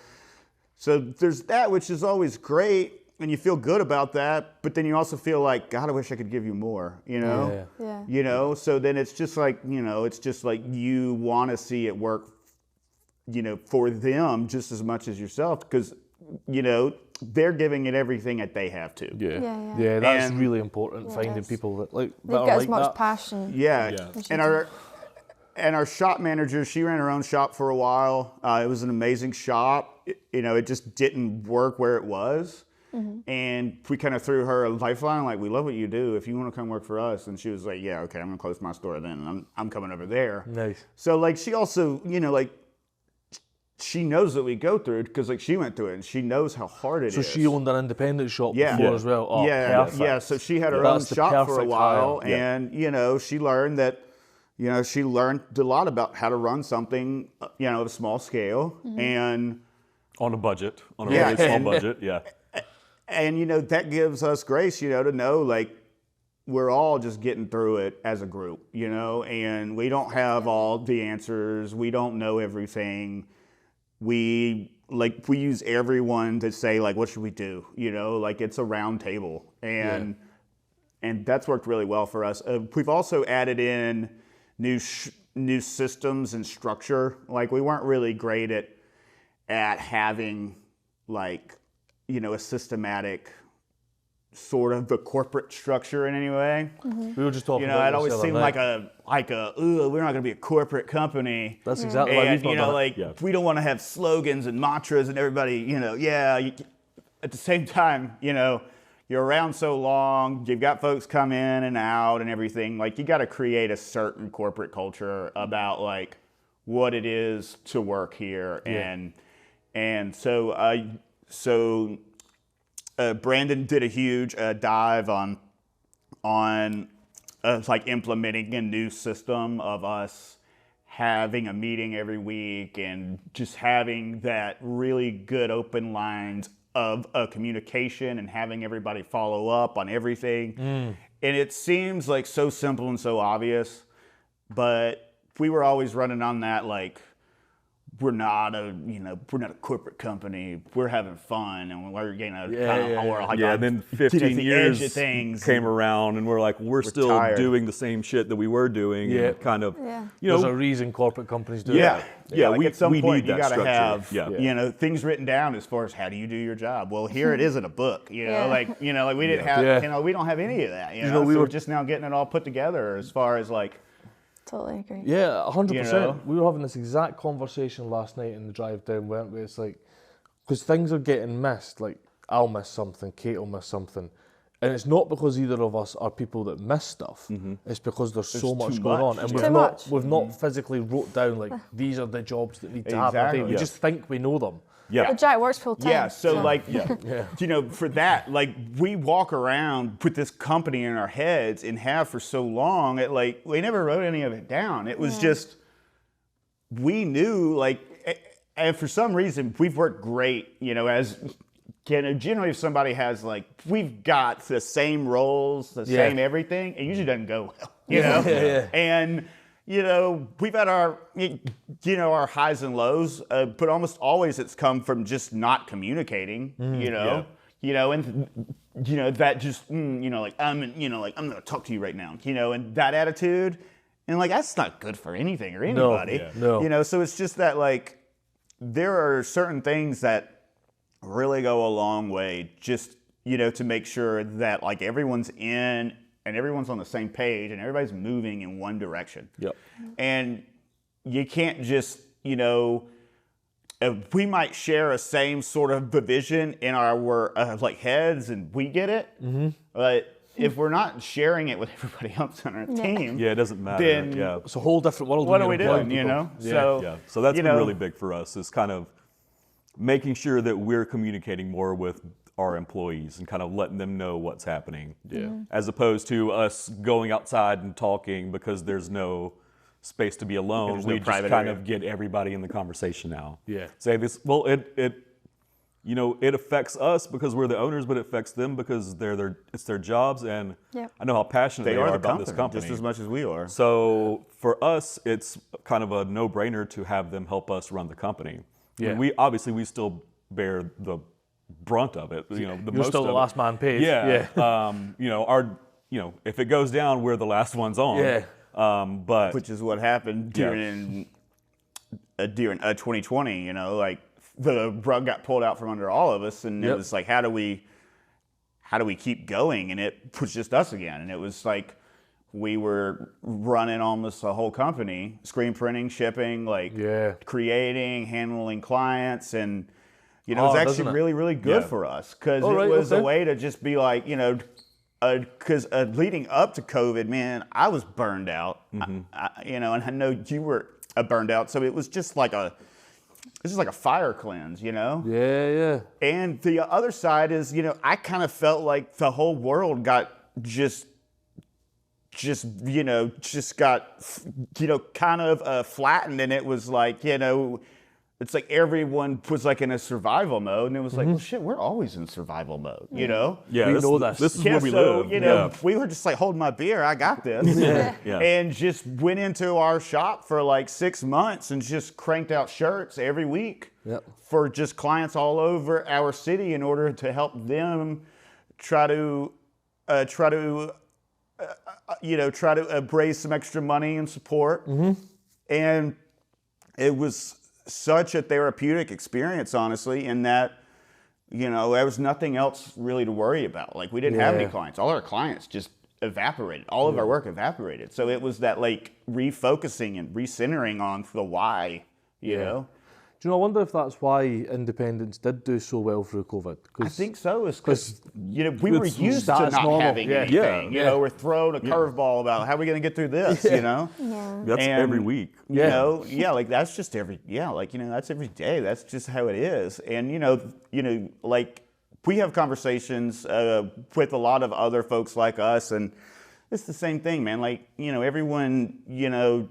So there's that, which is always great, and you feel good about that, but then you also feel like, God, I wish I could give you more, So then it's just you want to see it work for them just as much as yourself, because, they're giving it everything that they have to. Yeah, that's really important, finding people that they've got as much passion. Yeah. And our shop manager, she ran her own shop for a while. It was an amazing shop. It just didn't work where it was. And we kind of threw her a lifeline, like, we love what you do. If you want to come work for us. And she was like, yeah, okay, I'm going to close my store then. And I'm coming over there. Nice. So, like, she also, she knows that we go through it because, like, she went through it and she knows how hard it is. So she owned an independent shop before as well? Oh, perfect. Yeah, so she had her own shop for a while. And, she learned that, she learned a lot about how to run something, at a small scale. And on a budget, on a really small budget, And, that gives us grace, to know, like, we're all just getting through it as a group, and we don't have all the answers. We don't know everything. We use everyone to say, like, what should we do? Like, it's a round table. And that's worked really well for us. We've also added in new systems and structure. Like, we weren't really great at having, like, a systematic sort of the corporate structure in any way. We were just talking about it always seemed like a we're not going to be a corporate company. That's exactly why we've not done it. We don't want to have slogans and mantras and everybody, at the same time, you're around so long, you've got folks come in and out and everything. Like, you got to create a certain corporate culture about, like, what it is to work here. And so Brandon did a huge dive on like implementing a new system of us having a meeting every week and just having that really good open lines of communication and having everybody follow up on everything. And it seems like so simple and so obvious, but we were always running on that, like, we're not a corporate company. We're having fun, and we're and then 15 years came around, and we're still tired. Doing the same shit that we were doing. Yeah, and kind of. Yeah. There's a reason corporate companies do that. Yeah. Like, at some point need you got to have things written down as far as how do you do your job. Well, here it is in a book. We didn't have. We don't have any of that. So we're just now getting it all put together as far as, like. Totally agree. Yeah, 100%. We were having this exact conversation last night in the drive down, weren't we? It's like, because things are getting missed. Like, I'll miss something, Kate will miss something. And it's not because either of us are people that miss stuff. It's because there's so much going on. And we've not physically wrote down, like, these are the jobs that need to happen. We just think we know them. Yeah. Jack works full time. Yeah, so like, for that, like, we walk around with this company in our heads and have for so long, we never wrote any of it down. It was just, we knew, like, and for some reason, we've worked great, as, generally if somebody has, like, we've got the same roles, the same everything, it usually doesn't go well, And, we've had our, our highs and lows, but almost always it's come from just not communicating, and, that just, like, I'm going to talk to you right now, and that attitude, and, like, that's not good for anything or anybody, No. So it's just that, like, there are certain things that really go a long way just, to make sure that, like, everyone's in and everyone's on the same page and everybody's moving in one direction. Yep. And you can't just, we might share a same sort of vision in our heads and we get it, but if we're not sharing it with everybody else on our team, it doesn't matter. Then it's a whole different world. What are we doing? So that's been really big for us. Is kind of making sure that we're communicating more with our employees and kind of letting them know what's happening. As opposed to us going outside and talking because there's no space to be alone. We just kind of get everybody in the conversation now. Say this. Well, it affects us because we're the owners, but it affects them because it's their jobs, and I know how passionate they are about this company just as much as we are. So for us, it's kind of a no-brainer to have them help us run the company. Yeah. And we still bear the brunt of it. You're still the last man paid. If it goes down, we're the last ones on. But which is what happened during during 2020, you know, like the rug got pulled out from under all of us, and it was like, how do we keep going? And it was just us again, and it was like we were running almost a whole company, screen printing, shipping, like creating, handling clients, and you know, it was actually really, really good for us because it was a way to just be like, you know, because leading up to COVID, man, I was burned out, you know, and I know you were burned out, so it was just like a fire cleanse, you know? Yeah. And the other side is, you know, I kind of felt like the whole world got kind of flattened, and it was like, you know, it's like everyone was like in a survival mode, and it was like, well, shit, we're always in survival mode, you know? Yeah, we know this. This is where we live. You know, we were just like holding my beer, I got this, and just went into our shop for like 6 months and just cranked out shirts every week for just clients all over our city in order to help them try to raise some extra money and support. And it was such a therapeutic experience, honestly, in that, you know, there was nothing else really to worry about. Like, we didn't have any clients. All our clients just evaporated. All of our work evaporated. So it was that, like, refocusing and recentering on the why, you know? Do you know, I wonder if that's why independents did do so well through COVID. I think so. It's because, you know, we were used to not having anything. You know, we're thrown a curveball about how are we going to get through this, you know? That's every week. You know, like that's just like, you know, that's every day. That's just how it is. And, you know, like we have conversations with a lot of other folks like us, and it's the same thing, man. Like, you know, everyone, you know,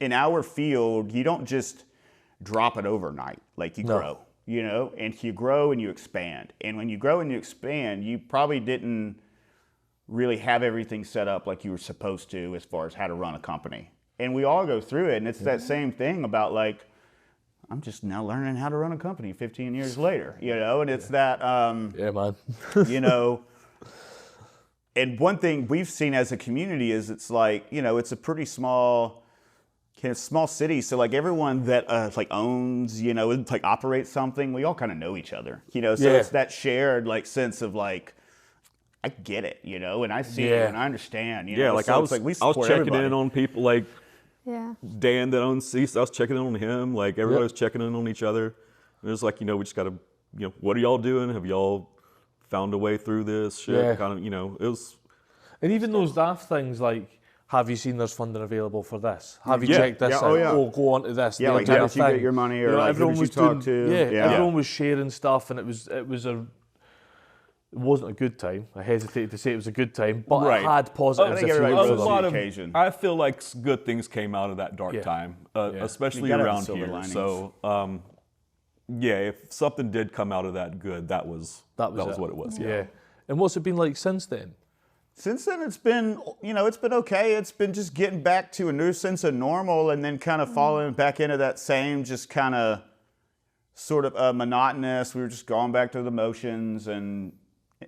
in our field, you don't just drop it overnight. Like, you grow, you know, and you grow and you expand. And when you grow and you expand, you probably didn't really have everything set up like you were supposed to as far as how to run a company. And we all go through it. And it's that same thing about, like, I'm just now learning how to run a company 15 years later, you know, and it's that, man. you know, and one thing we've seen as a community is it's like, you know, it's a pretty small city, so like everyone that like owns, you know, like operates something, we all kind of know each other, you know. So it's that shared like sense of like, I get it, you know, and I see it and I understand, you know. Like so I was checking everybody. in on people like Dan that owns Cease. I was checking in on him. Like everybody was checking in on each other. And it was like, you know, we just got to, you know, what are y'all doing? Have y'all found a way through this shit? Kind of, you know, it was. And even those daft things like, have you seen there's funding available for this? Have you checked this out? Oh, go on to this. Yeah, like, how did you get your money, or like, who did you talk to? Everyone was sharing stuff, and it wasn't a good time. I hesitate to say it was a good time, but it had positives. I think everybody rose to the occasion. I feel like good things came out of that dark time, especially around here. Linings. So, if something did come out of that good, that was what it was. Yeah. And what's it been like since then? Since then, it's been, you know, it's been okay. It's been just getting back to a new sense of normal, and then kind of falling back into that same just kind of sort of monotonous. We were just going back to the motions, and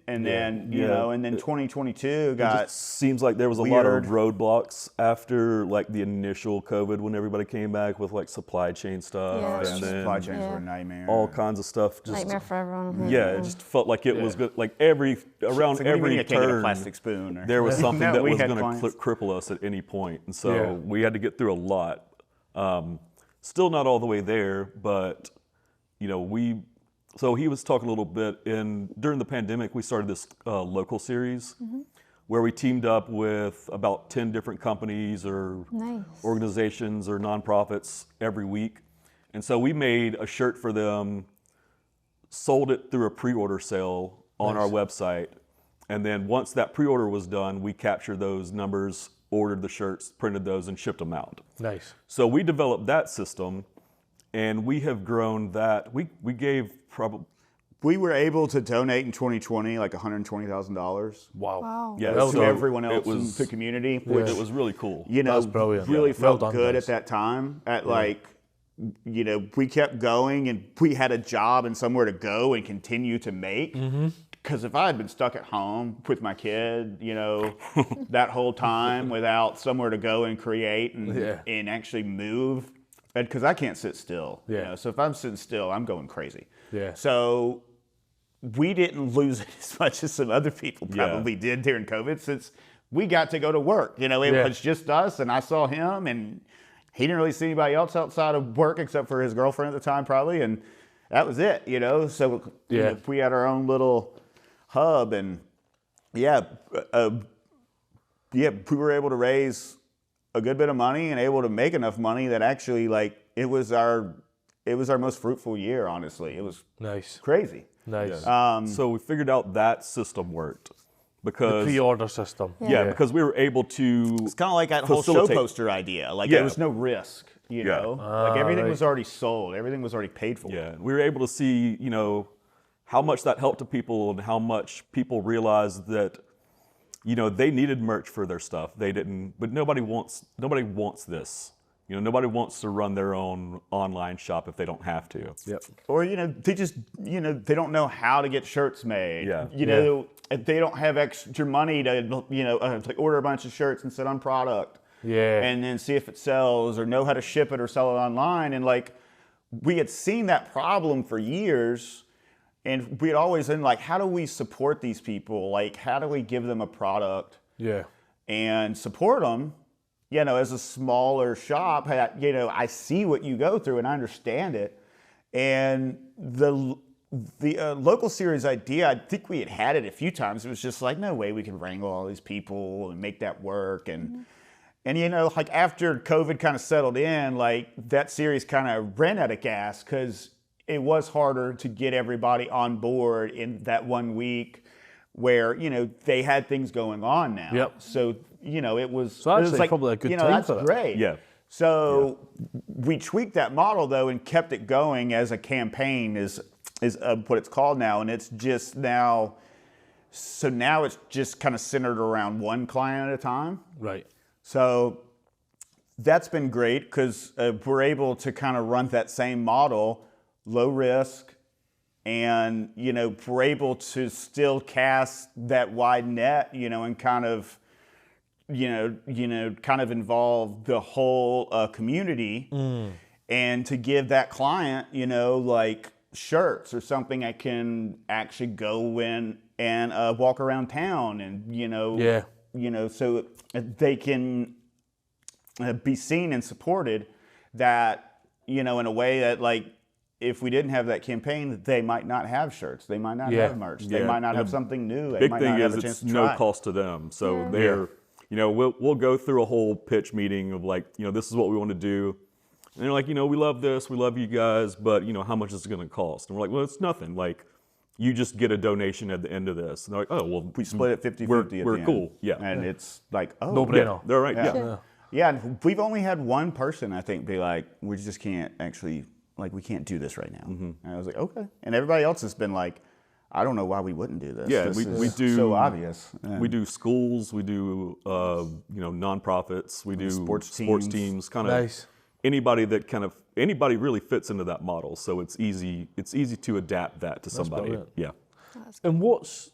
then, you know, and then 2022 got. It just seems like there was a lot of roadblocks after like the initial COVID when everybody came back with like supply chain stuff. And then supply chains were a nightmare. All kinds of stuff. Just, nightmare for everyone. It just felt like it was good. Like every turn, a plastic spoon. There was something that was going to cripple us at any point, and so we had to get through a lot. Still not all the way there, but you know So he was talking a little bit during the pandemic, we started this local series where we teamed up with about 10 different companies or organizations or nonprofits every week. And so we made a shirt for them, sold it through a pre-order sale on our website. And then once that pre-order was done, we captured those numbers, ordered the shirts, printed those, and shipped them out. Nice. So we developed that system. And we have grown that. We gave probably. We were able to donate in 2020 like $120,000. Wow. Yeah, to everyone else in the community, which it was really cool. You know, that's brilliant. Really felt good at that time. Like, you know, we kept going, and we had a job and somewhere to go and continue to make. Because if I had been stuck at home with my kid, you know, that whole time without somewhere to go and create and actually move, because I can't sit still. Yeah. You know? So if I'm sitting still, I'm going crazy. Yeah. So we didn't lose it as much as some other people probably did during COVID, since we got to go to work. You know, it was just us, and I saw him, and he didn't really see anybody else outside of work except for his girlfriend at the time, probably, and that was it. You know, so you know, we had our own little hub, and we were able to raise a good bit of money and able to make enough money that actually, like, it was our most fruitful year. Honestly, it was crazy. Nice. So we figured out that system worked because the pre-order system. Because we were able to. It's kind of like that whole show poster idea. Like there was no risk. You know, like everything was already sold. Everything was already paid for. Yeah, we were able to see, you know, how much that helped to people and how much people realized that, you know, they needed merch for their stuff. They didn't, but nobody wants this. You know, nobody wants to run their own online shop if they don't have to. Yep. Or, you know, they just, you know, they don't know how to get shirts made. Yeah. You know, if they don't have extra money to, you know, like order a bunch of shirts and sit on product. Yeah. And then see if it sells, or know how to ship it or sell it online. And like, we had seen that problem for years, and we had always been like, how do we support these people? Like, how do we give them a product? Yeah. And support them? You know, as a smaller shop, you know, I see what you go through and I understand it. And the local series idea, I think we had it a few times. It was just like, no way we can wrangle all these people and make that work. And you know, like after COVID kind of settled in, like that series kind of ran out of gas because it was harder to get everybody on board in that 1 week where, you know, they had things going on now. Yep. So, you know, it was, so actually it was like, probably a good you know, time that's for that. great. Yeah. So we tweaked that model though and kept it going as a campaign is what it's called now. And it's just now, so now it's just kind of centered around one client at a time. Right. So that's been great because we're able to kind of run that same model, low risk, and, you know, we're able to still cast that wide net, you know, and kind of, kind of involve the whole community, and to give that client, you know, like shirts or something I can actually go in and walk around town and, you know, so they can be seen and supported, that, you know, in a way that, like, if we didn't have that campaign, they might not have shirts. They might not have merch. They might not have something new. They Big might thing not have is a chance it's to no try. cost to them. So they're, you know, we'll go through a whole pitch meeting of like, you know, this is what we want to do. And they're like, you know, we love this, we love you guys, but, you know, how much is it going to cost? And we're like, well, it's nothing. Like, you just get a donation at the end of this. And they're like, oh, well, We split it 50-50 we're at the end. cool. Yeah. And it's like, oh. No brainer. They're right. Yeah. Yeah, and we've only had one person, I think, be like, we just can't actually, like, we can't do this right now. And I was like, okay. And everybody else has been like, I don't know why we wouldn't do this. Yeah, This we is do so obvious. We do schools, we do you know, nonprofits, we do Sports teams, kind of Nice. anybody really fits into that model. So it's easy to adapt that to somebody. brilliant. Yeah. And what's,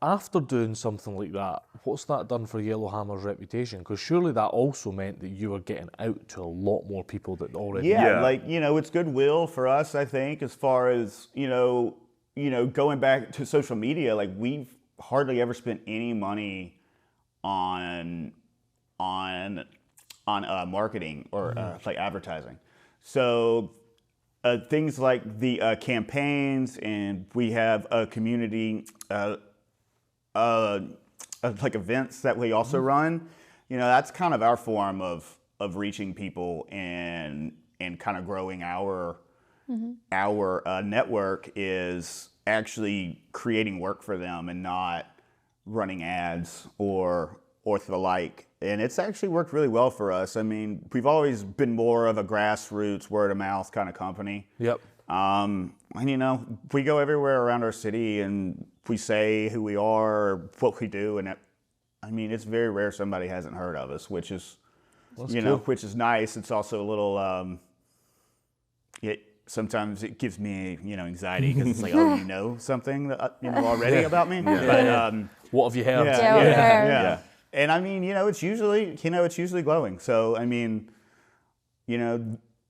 after doing something like that, what's that done for Yellowhammer's reputation? Because surely that also meant that you were getting out to a lot more people that already Yeah, like, you know, it's goodwill for us, I think, as far as, you know, going back to social media. Like, we've hardly ever spent any money on marketing or like advertising. So things like the campaigns, and we have a community like events that we also run. You know, that's kind of our form of reaching people and kind of growing our network, is actually creating work for them and not running ads or the like. And it's actually worked really well for us. I mean, we've always been more of a grassroots, word of mouth kind of company. Yep. And, you know, we go everywhere around our city and we say who we are, or what we do. And I mean, it's very rare somebody hasn't heard of us, which is, which is nice. It's also a little, sometimes it gives me, anxiety, because it's like, oh, you know something that, already about me. Yeah. But, What have you heard? yeah. And I mean, it's usually glowing. So, I mean,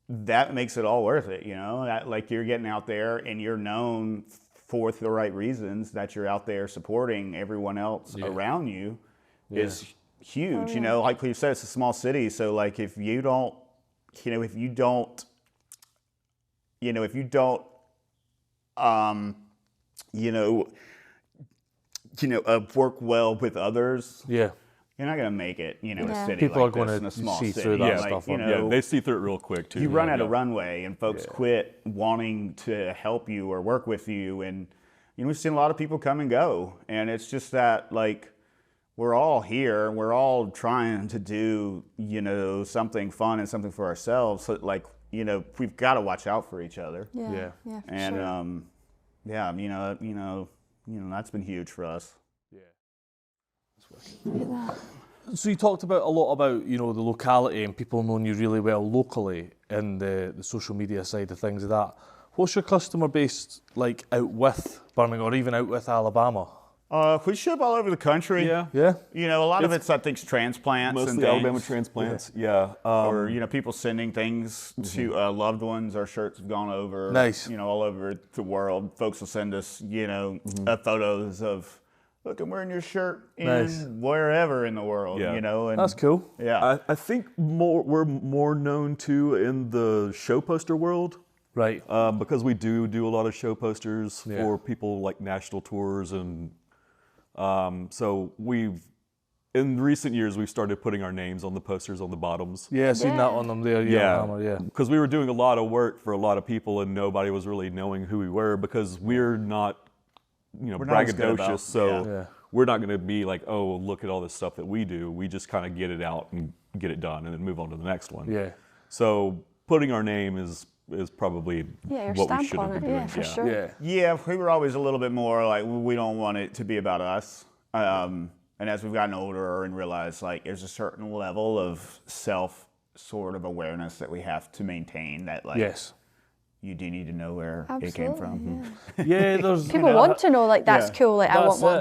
that makes it all worth it, that, like, you're getting out there and you're known for the right reasons, that you're out there supporting everyone else around you is huge. Like we said, it's a small city. So like, if you don't work well with others, you're not going to make it, in a city People like are going this, in a to small see city. through that Like, stuff. They see through it real quick too. You run out of runway, and folks quit wanting to help you or work with you, and we've seen a lot of people come and go, and it's just that, like, we're all here, we're all trying to do, something fun and something for ourselves. So, like, we've got to watch out for each other. Yeah, for And sure. That's been huge for us. So you talked about a lot about, the locality and people knowing you really well locally and the social media side of things of that. What's your customer base like out with Birmingham or even out with Alabama? We ship all over the country. Yeah. A lot of it's, I think, transplants. Mostly and things. Alabama transplants. Or people sending things to loved ones. Our shirts have gone over. Nice. All over the world. Folks will send us, photos of, look, I'm wearing your shirt in wherever in the world. And that's cool. Yeah. I think we're more known too in the show poster world. Right. Because we do a lot of show posters for people like national tours, and so in recent years we've started putting our names on the posters on the bottoms. Yeah, I've seen that on them there. Yeah. Because we were doing a lot of work for a lot of people, and nobody was really knowing who we were because we're not, braggadocious. So we're not going to be like, oh, look at all this stuff that we do. We just kind of get it out and get it done, and then move on to the next one. Yeah. So putting our name is probably what we should have been doing. Yeah, for sure. Yeah, we were always a little bit more like, we don't want it to be about us. And as we've gotten older and realized, like, there's a certain level of self sort of awareness that we have to maintain, that, like, you do need to know where it came from. Yeah, there's people want to know, like, that's cool, like, I want one.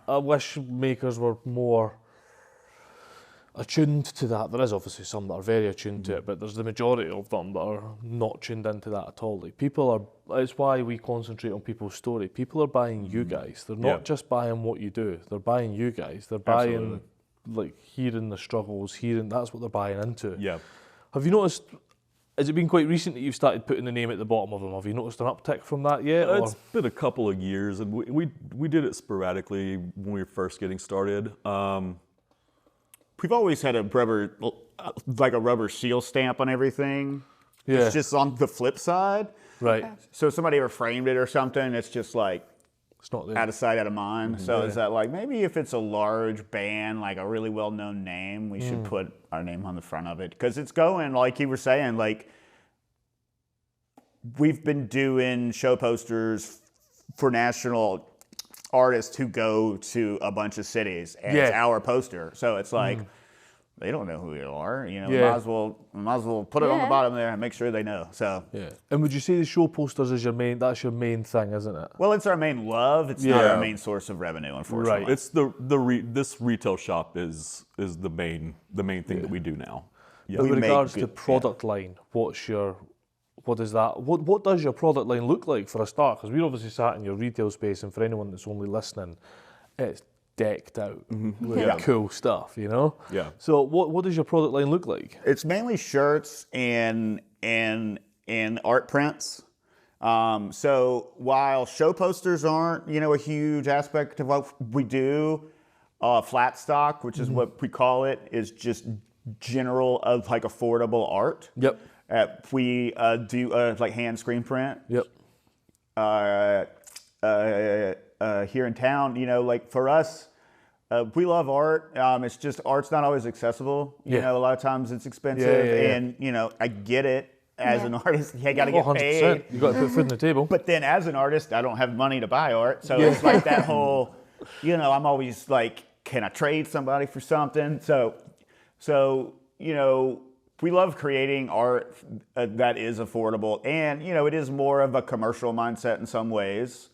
I wish makers were more attuned to that. There is obviously some that are very attuned to it, but there's the majority of them that are not tuned into that at all. Like, it's why we concentrate on people's story. People are buying you guys. They're not just buying what you do. They're buying you guys. They're buying, like, hearing the struggles, that's what they're buying into. Yeah. Have you noticed, has it been quite recent that you've started putting the name at the bottom of them? Have you noticed an uptick from that yet? It's been a couple of years, and we did it sporadically when we were first getting started. We've always had a rubber seal stamp on everything. Yeah. It's just on the flip side. Right. So if somebody ever framed it or something, it's just like, it's not there. Out of sight, out of mind. So is that, like, maybe if it's a large band, like a really well-known name, we should put our name on the front of it? Because it's going, like you were saying, like, we've been doing show posters for national artists who go to a bunch of cities, and it's our poster. So it's like, they don't know who you are. We might as well put it on the bottom there and make sure they know. So And would you say the show posters is that's your main thing, isn't it? well, it's our main love. It's not our main source of revenue, unfortunately. Right. It's this retail shop is the main thing that we do now. With regards to product line, what does your product line look like for a start? Because we're obviously sat in your retail space, and for anyone that's only listening, it's decked out with cool stuff, Yeah. So what does your product line look like? It's mainly shirts and art prints. So while show posters aren't, a huge aspect of what we do, flat stock, which is what we call it, is just general like affordable art. Yep. We do like hand screen print. Yep. Here in town, like for us, we love art. It's just art's not always accessible. A lot of times it's expensive, and I get it. As an artist, you got to get 100%. paid. You got to put food on the table. But then, as an artist, I don't have money to buy art, so it's like that whole. I'm always like, can I trade somebody for something? So we love creating art that is affordable, and it is more of a commercial mindset in some ways.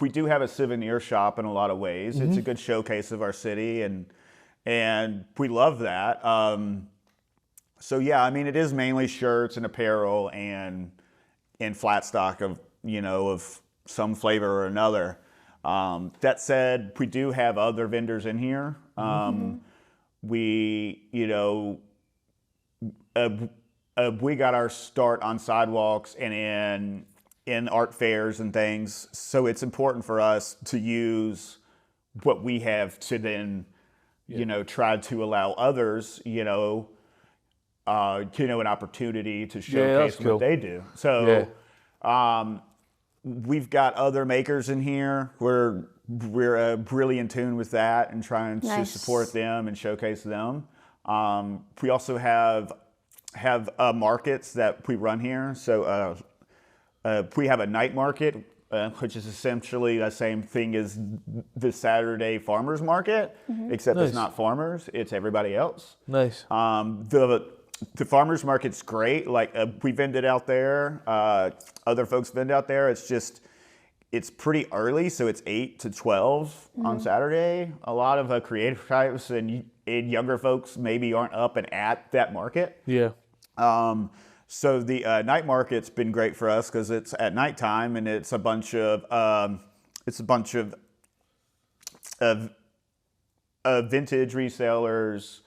We do have a souvenir shop in a lot of ways. It's a good showcase of our city, and we love that. So yeah, I mean, it is mainly shirts and apparel and flat stock of, of some flavor or another. That said, we do have other vendors in here. We, we got our start on sidewalks and in art fairs and things. So it's important for us to use what we have to then, try to allow others, an opportunity to showcase what they do. So, we've got other makers in here. We're really in tune with that and trying to support them and showcase them. We also have markets that we run here. So we have a night market, which is essentially the same thing as the Saturday farmers market, except it's not farmers, it's everybody else. Nice. The farmers market's great. Like we vended out there, other folks vend out there. It's pretty early, so it's 8 to 12 on Saturday. A lot of creative types and younger folks maybe aren't up and at that market. Yeah. So the night market's been great for us because it's at nighttime and it's a bunch of vintage resellers,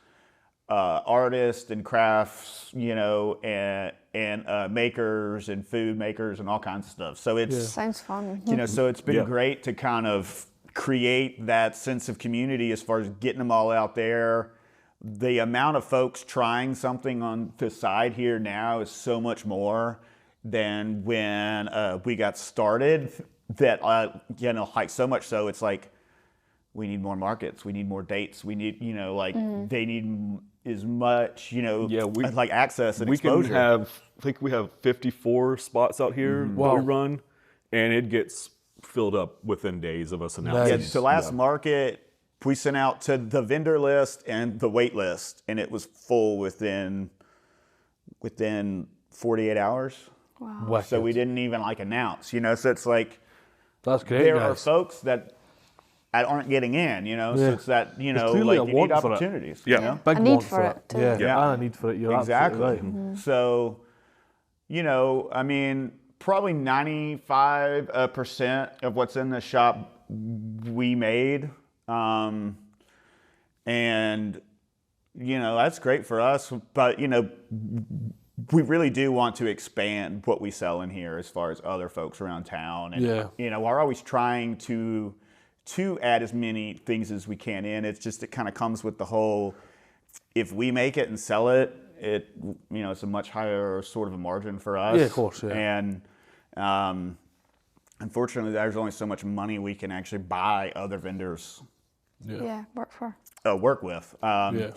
artists and crafts, and makers and food makers and all kinds of stuff. So it's sounds fun. So it's been great to kind of create that sense of community as far as getting them all out there. The amount of folks trying something on the side here now is so much more than when we got started. That like so much so it's like we need more markets, we need more dates, we need they need as much like access and exposure. I think we have 54 spots out here that we run, and it gets filled up within days of us announcing. The last market we sent out to the vendor list and the wait list, and it was full within 48 hours. Wow. So we didn't even announce, so it's like that's great. There are folks that aren't getting in, so it's that, you need opportunities. Yeah, a need for it. Yeah, and a need for it. You're exactly absolutely right. So, I mean, probably 95% of what's in the shop we made. And, that's great for us, but, we really do want to expand what we sell in here as far as other folks around town. And, we're always trying to add as many things as we can in. It's just, it kind of comes with the whole, if we make it and sell it, it's a much higher sort of a margin for us. Yeah, of course, yeah. And, unfortunately, there's only so much money we can actually buy other vendors work with. And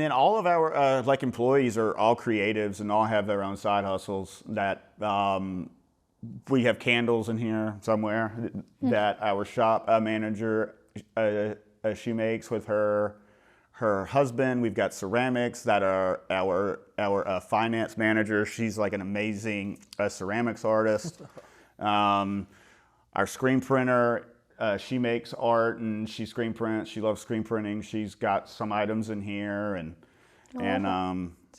then all of our employees are all creatives and all have their own side hustles. That we have candles in here somewhere that our shop manager she makes with her husband. We've got ceramics that are our finance manager. She's like an amazing ceramics artist. Our screen printer. She makes art and she screen prints. She loves screen printing. She's got some items in here and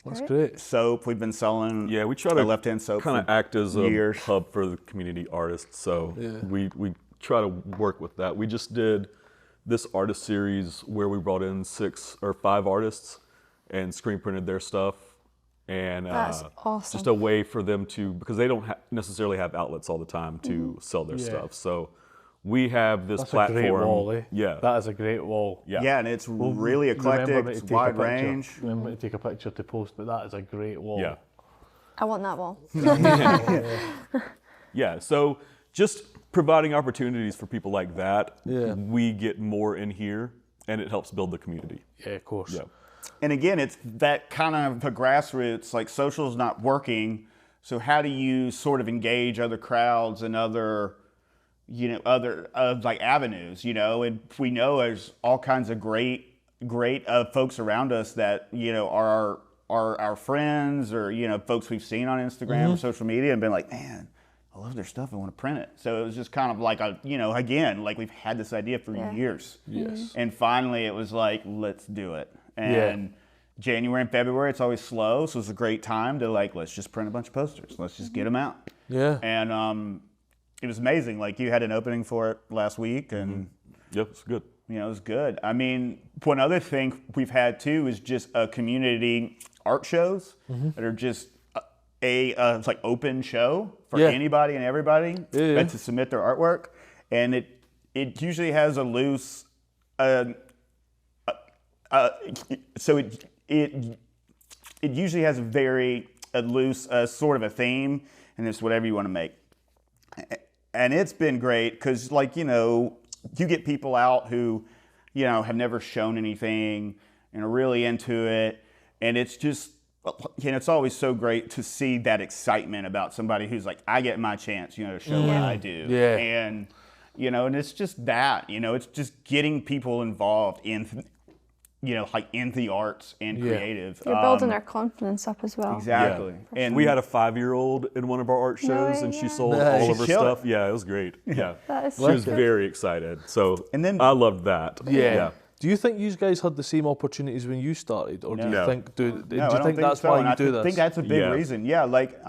that's great. Soap we've been selling. Yeah, we try to left-hand soap kind of act as a years. hub for the community artists. So we try to work with that. We just did this artist series where we brought in 6 or 5 artists and screen printed their stuff. And that's awesome. Just a way for them to, because they don't necessarily have outlets all the time to sell their stuff. So we have this platform. That's a great wall, eh? Yeah. That is a great wall. Yeah, and it's really eclectic, it's wide range. Remember to take a picture to post, but that is a great wall. Yeah. I want that wall. Yeah, so just providing opportunities for people like that, we get more in here, and it helps build the community. Yeah, of course. Yeah. And again, it's that kind of the grassroots, like social's not working, so how do you sort of engage other crowds and other avenues, and we know there's all kinds of great folks around us that, are our friends or, folks we've seen on Instagram or social media and been like, man, I love their stuff, I want to print it. So it was just kind of like again, like we've had this idea for years. Yes. And finally it was like, let's do it. And January and February, it's always slow, so it's a great time to like, let's just print a bunch of posters. Let's just get them out. Yeah. And it was amazing. Like, you had an opening for it last week, and Yep, it's good. you know, it was good. I mean, one other thing we've had too is just community art shows that are just it's like open show for anybody and everybody to submit their artwork, and it usually has a loose so it usually has a loose sort of a theme, and it's whatever you want to make. And it's been great because, like, you know, you get people out who, you know, have never shown anything and are really into it, and it's just, you know, it's always so great to see that excitement about somebody who's like, I get my chance, you know, to show what I do. Yeah. And, you know, and it's just that, you know, it's just getting people involved in, you know, like in the arts and creative. You're building their confidence up as well. Exactly. Yeah. And we had a 5-year-old in one of our art shows, and she sold Nice. all of her She killed stuff. Yeah, it was great. Yeah. That is She was good. very excited. So And then- I loved that. Yeah. Do you think you guys had the same opportunities when you started, or do you No. think do No, you I don't think that's so. why And you I do this? think that's a big Yeah. reason. Yeah, like,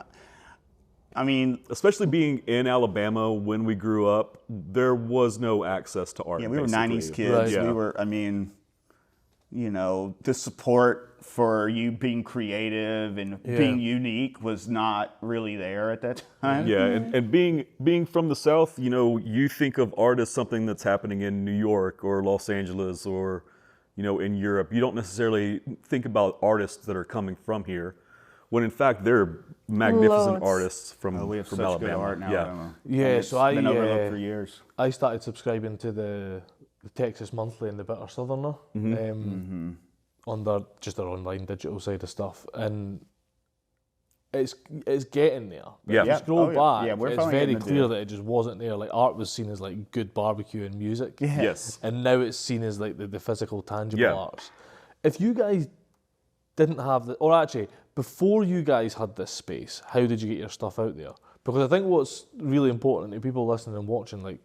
I mean, Especially being in Alabama when we grew up, there was no access to art. yeah, we were basically. 90s kids. Right. Yeah. We were, I mean, you know, the support for you being creative and being unique was not really there at that time. Yeah, and being from the South, you know, you think of art as something that's happening in New York or Los Angeles or, you know, in Europe. You don't necessarily think about artists that are coming from here, when in fact they're magnificent Loads. artists from We have from such Alabama. good art now. Yeah, Yeah, And it's so I, been overlooked for years. I started subscribing to the Texas Monthly and the Bitter Southerner on their online digital side of stuff, and it's getting there. But Yeah. if you Yeah. scroll Oh, yeah. back, Yeah, we're it's finally very getting to clear do that it just wasn't there. Like, art was seen as like good barbecue and music, Yes. and now it's seen as like the physical, tangible Yeah. arts. If you guys didn't have the, or actually before you guys had this space, how did you get your stuff out there? Because I think what's really important to people listening and watching, like,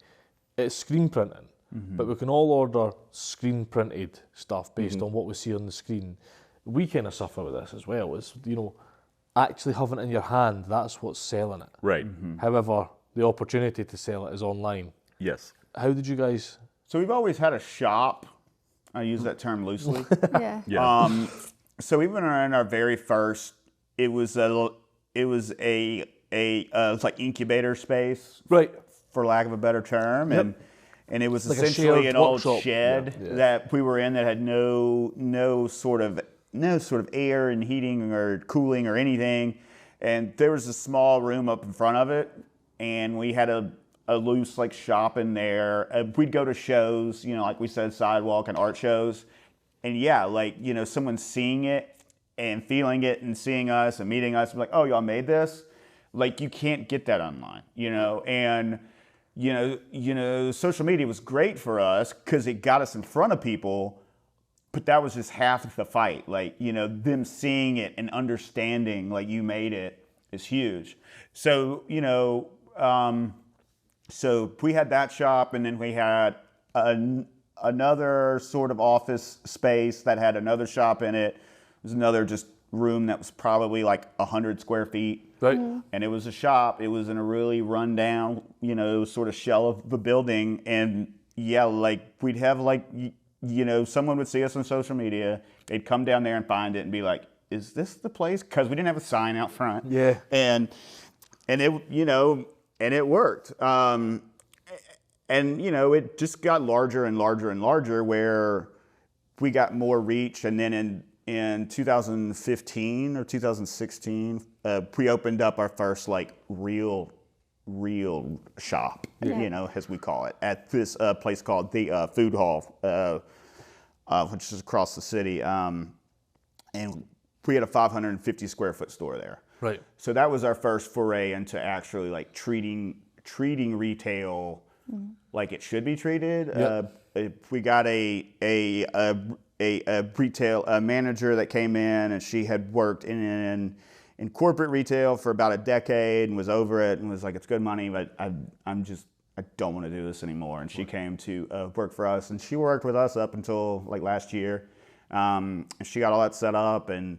it's screen printing, but we can all order screen printed stuff based on what we see on the screen. We kind of suffer with this as well. It's, you know, actually having it in your hand, that's what's selling it. Right. However, the opportunity to sell it is online. Yes. How did you guys? So we've always had a shop. I use that term loosely. Yeah. Yeah. So even in our very first, it was like incubator space, Right. for lack of a better term, and it was Like a essentially shared an old workshop. shed Yeah. that we were in that had no sort of air and heating or cooling or anything, and there was a small room up in front of it, and we had a loose like shop in there. We'd go to shows, you know, like we said, sidewalk and art shows, and yeah, like, you know, someone seeing it and feeling it and seeing us and meeting us, like, oh, y'all made this. Like, you can't get that online, you know, and you know, social media was great for us because it got us in front of people, but that was just half of the fight. Like, you know, them seeing it and understanding, like, you made it is huge. So, you know, so we had that shop, and then we had another sort of office space that had another shop in it. It was another just room that was probably like 100 square feet. Right. And it was a shop. It was in a really rundown, you know, sort of shell of the building. And yeah, like, we'd have like, you know, someone would see us on social media. They'd come down there and find it and be like, is this the place? Because we didn't have a sign out front. Yeah. And it, you know, and it worked. And, you know, it just got larger and larger and larger, where we got more reach. And then in 2015 or 2016, we opened up our first like real shop, you know, as we call it, at this place called the Food Hall, which is across the city. And we had a 550 square foot store there. Right. So that was our first foray into actually like treating retail like it should be treated. We got a retail manager that came in, and she had worked in corporate retail for about a decade and was over it and was like, it's good money, but I don't want to do this anymore. And she came to work for us, and she worked with us up until like last year. And she got all that set up and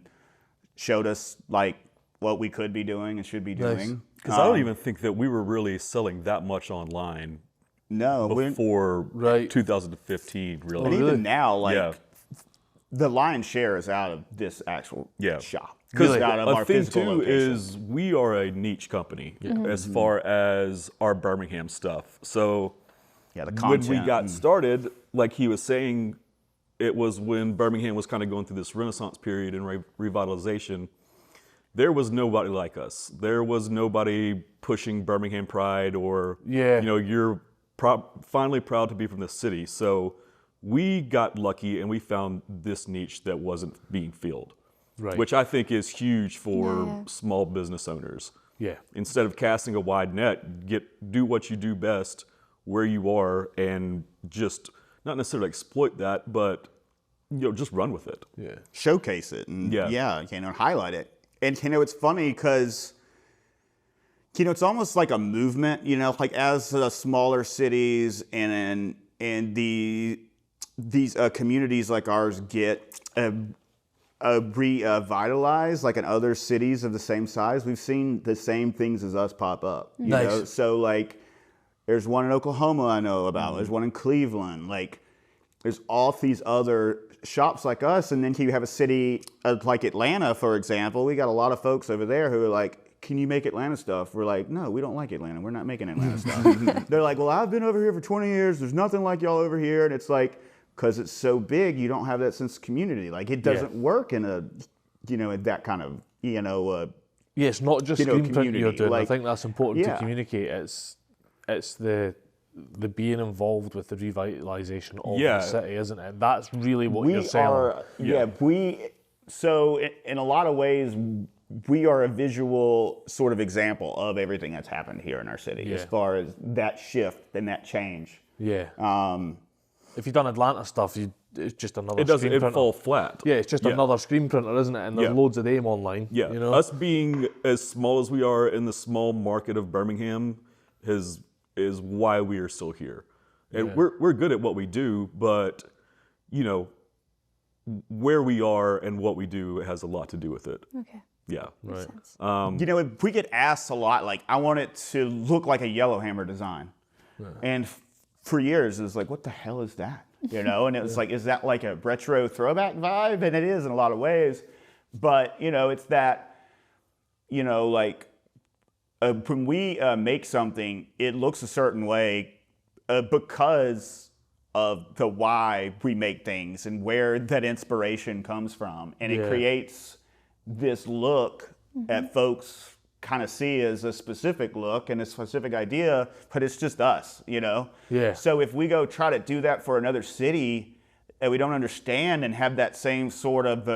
showed us like what we could be doing and should be doing. Because I don't even think that we were really selling that much online before 2015, really. And even now, like the lion's share is out of this actual shop. Because out of our thing physical too location. is we are a niche company as far as our Birmingham stuff. So the when content. we got started, like he was saying, it was when Birmingham was kind of going through this renaissance period and revitalization. There was nobody like us. There was nobody pushing Birmingham pride or, you know, you're finally proud to be from this city. So we got lucky and we found this niche that wasn't being filled. Right. Which I think is huge for small business owners. Yeah. Instead of casting a wide net, do what you do best where you are and just not necessarily exploit that, but just run with it. Yeah. Showcase it and highlight it. And it's funny because it's almost like a movement, like as the smaller cities and these communities like ours get revitalized, like in other cities of the same size, we've seen the same things as us pop up. You know? So like, there's one in Oklahoma I know about. There's one in Cleveland. Like, there's all these other shops like us, and then you have a city like Atlanta, for example. We got a lot of folks over there who are like, "Can you make Atlanta stuff?" We're like, "No, we don't like Atlanta. We're not making Atlanta stuff." They're like, "Well, I've been over here for 20 years. There's nothing like y'all over here," and it's like, because it's so big, you don't have that sense of community. Like it doesn't work in a, in that kind of, it's not just screen print you're doing. Like, I think that's important to communicate. It's the being involved with the revitalization of the city, isn't it? That's really what you're selling. So in a lot of ways, we are a visual sort of example of everything that's happened here in our city as far as that shift and that change. Yeah. If you've done Atlanta stuff, it's just another screen printer. It doesn't fall flat. Yeah, it's just another screen printer, isn't it? And there's loads of them online. Yeah, us being as small as we are in the small market of Birmingham is why we are still here. And we're good at what we do, but, where we are and what we do has a lot to do with it. Okay. Yeah. Right. We get asked a lot, like, I want it to look like a Yellowhammer design. Yeah. And for years, it was like, what the hell is that? And it was like, is that like a retro throwback vibe? And it is in a lot of ways. But, it's that, like, when we make something, it looks a certain way because of the why we make things and where that inspiration comes from. And it creates this look that folks kind of see as a specific look and a specific idea, but it's just us, Yeah. So if we go try to do that for another city that we don't understand and have that same sort of,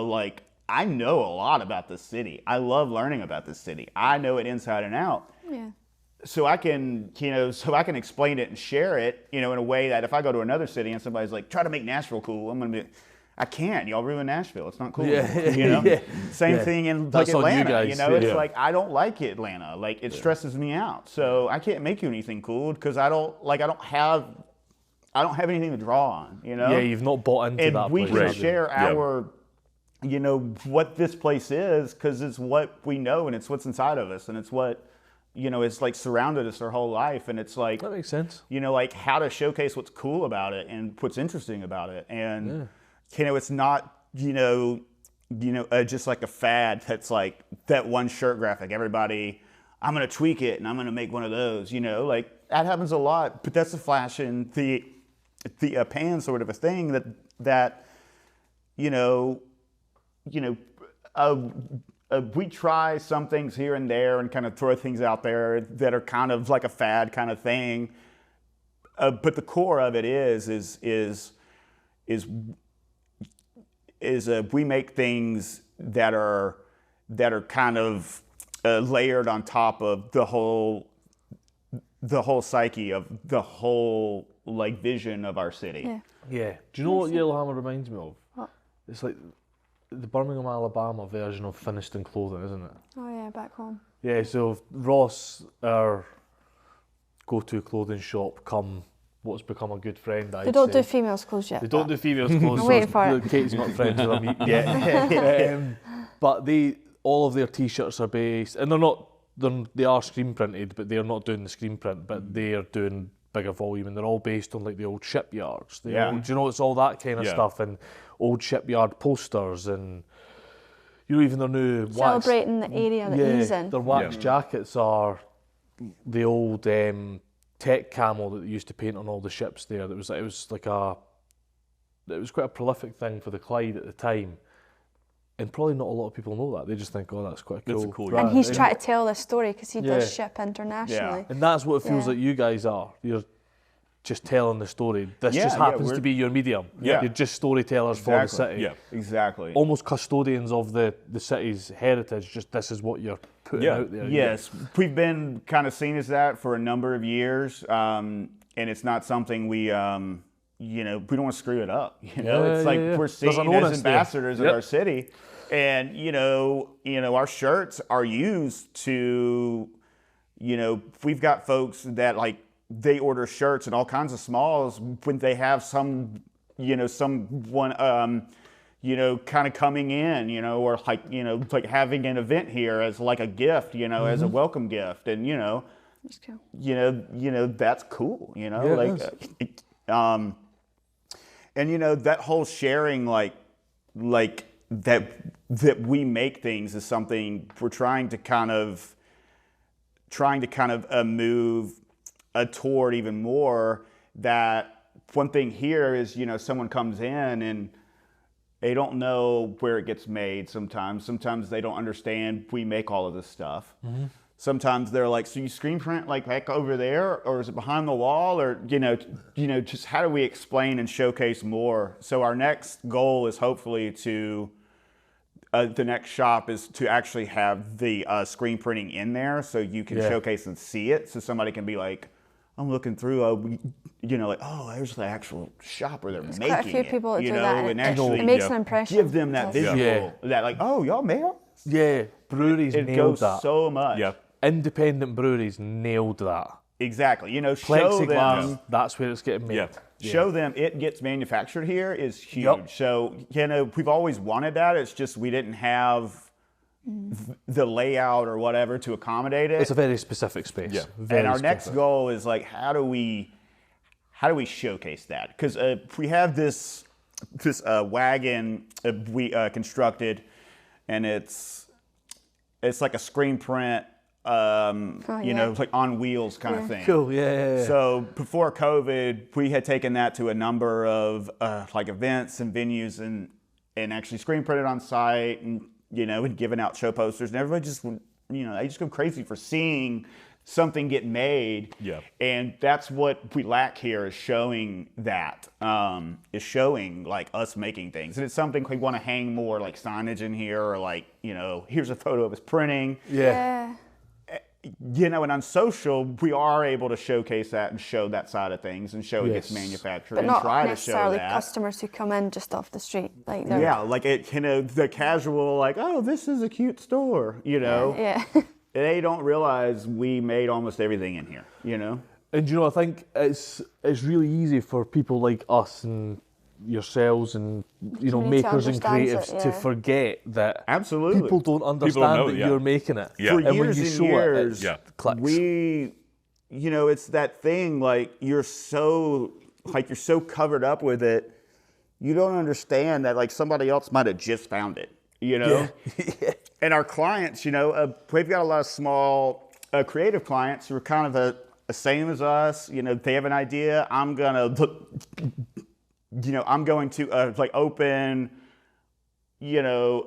like, I know a lot about this city. I love learning about this city. I know it inside and out. Yeah. So I can, explain it and share it, in a way that if I go to another city and somebody's like, try to make Nashville cool, I'm going to be, I can't. Y'all ruin Nashville. It's not cool. Same thing in like Atlanta. It's like I don't like Atlanta. Like it stresses me out. So I can't make you anything cool because I don't have anything to draw on. Yeah, you've not bought into that. And we can share our, what this place is because it's what we know and it's what's inside of us and it's what. It's like surrounded us our whole life, and it's like that makes sense. Like how to showcase what's cool about it and what's interesting about it, and it's not just like a fad that's like that one shirt graphic. Everybody, I'm gonna tweak it and I'm gonna make one of those. Like that happens a lot, but that's a flash in the pan sort of a thing that we try some things here and there and kind of throw things out there that are kind of like a fad kind of thing. But the core of it is we make things that are kind of layered on top of the whole psyche of the whole like vision of our city. Yeah. Do you know what Yellowhammer reminds me of? What? It's like the Birmingham, Alabama version of Finished in Clothing, isn't it? Oh yeah, back home. Yeah, so Ross, our go-to clothing shop, come what's become a good friend. They don't do females' clothes yet. They don't do females' clothes. I'm waiting for it. Kate's not friends with them yet. But all of their T-shirts are based, and they are screen printed, but they're not doing the screen print, but they're doing bigger volume, and they're all based on like the old shipyards. Do you know, it's all that kind of stuff, and old shipyard posters, and even their new celebrating the area that he's in. Their wax jackets are the old tech camel that they used to paint on all the ships there. It was quite a prolific thing for the Clyde at the time. And probably not a lot of people know that. They just think, oh, that's quite cool. That's a cool and he's trying to tell this story because he does ship internationally. Yeah. And that's what it feels like you guys are. You're just telling the story. This just happens to be your medium. Yeah. You're just storytellers for the city. Yeah, exactly. Almost custodians of the city's heritage. Just this is what you're putting out there. Yes, we've been kind of seen as that for a number of years. And it's not something we don't want to screw it up. It's like we're seen as ambassadors of our city. And, our shirts are used to, we've got folks that like, they order shirts and all kinds of smalls when they have someone, kind of coming in, or like having an event here as like a gift, as a welcome gift. And, That's cool. That's cool, and, that whole sharing, like that we make things is something we're trying to kind of move toward even more. That one thing here is, someone comes in and they don't know where it gets made sometimes they don't understand we make all of this stuff. Sometimes they're like, so you screen print like back over there, or is it behind the wall, or just how do we explain and showcase more? So our next goal is hopefully to the next shop is to actually have the screen printing in there, so you can showcase and see it, so somebody can be like, I'm looking through, like, oh, there's the actual shop where they're making it. Quite a few people that do that. And actually it makes an impression. Give them that visual, that like, oh, y'all made it? Yeah, breweries It nailed goes that. so much. Yeah. Independent breweries nailed that. Exactly. Show Plexiglass, them. that's where it's getting made. Show them it gets manufactured here is huge. Yep. So, we've always wanted that. It's just we didn't have the layout or whatever to accommodate it. It's a very specific space. Yeah. Very And our specific. next goal is like, how do we showcase that? Because we have this wagon we constructed, and it's like a screen print, like on wheels kind of thing. Cool, yeah. So before COVID, we had taken that to a number of like events and venues, and actually screen printed on site, and and given out show posters, and everybody just they just go crazy for seeing something get made. Yeah. And that's what we lack here, is showing that, is showing like us making things. And it's something we want to hang more like signage in here, or like, here's a photo of us printing. Yeah. And on social, we are able to showcase that and show that side of things, and show it gets manufactured, But and not try to show necessarily that. customers who come in just off the street. Like Like it, the casual, like, oh, this is a cute store, Yeah. They don't realize we made almost everything in here, And I think it's really easy for people like us and yourselves and makers and creatives to forget that Absolutely. people don't understand that you're making it. Yeah. For And when years you and show years, it clicks. we, it's that thing, like, you're so covered up with it, you don't understand that, like, somebody else might have just found it, And our clients, we've got a lot of small creative clients who are kind of the same as us. They have an idea. I'm going to like open, a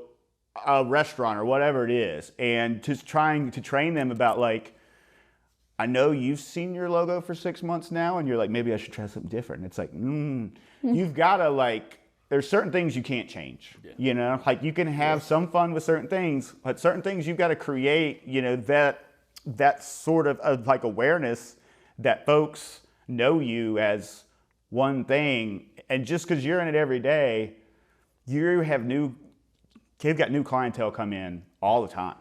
restaurant or whatever it is, and just trying to train them about, like, I know you've seen your logo for 6 months now, and you're like, maybe I should try something different. And it's like, you've got to, like, there's certain things you can't change, like you can have some fun with certain things, but certain things you've got to create, that sort of like awareness that folks know you as one thing. And just because you're in it every day, you've got new clientele come in all the time.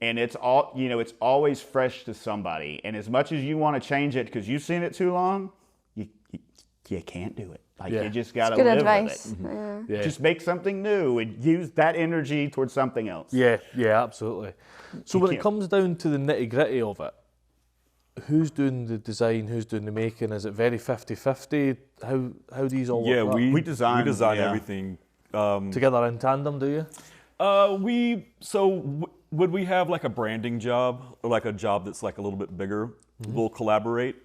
And it's all, it's always fresh to somebody. And as much as you want to change it because you've seen it too long, you you can't do it. Like Yeah. you just got to Good live advice. with it. Yeah. Just make something new and use that energy towards something else. Yeah, absolutely. So when it can't- comes down to the nitty-gritty of it, who's doing the design, who's doing the making? Is it very 50-50? How do these all Yeah, work? we design- design yeah. everything. Together in tandem, do you? Would we have like a branding job or like a job that's like a little bit bigger, we'll collaborate.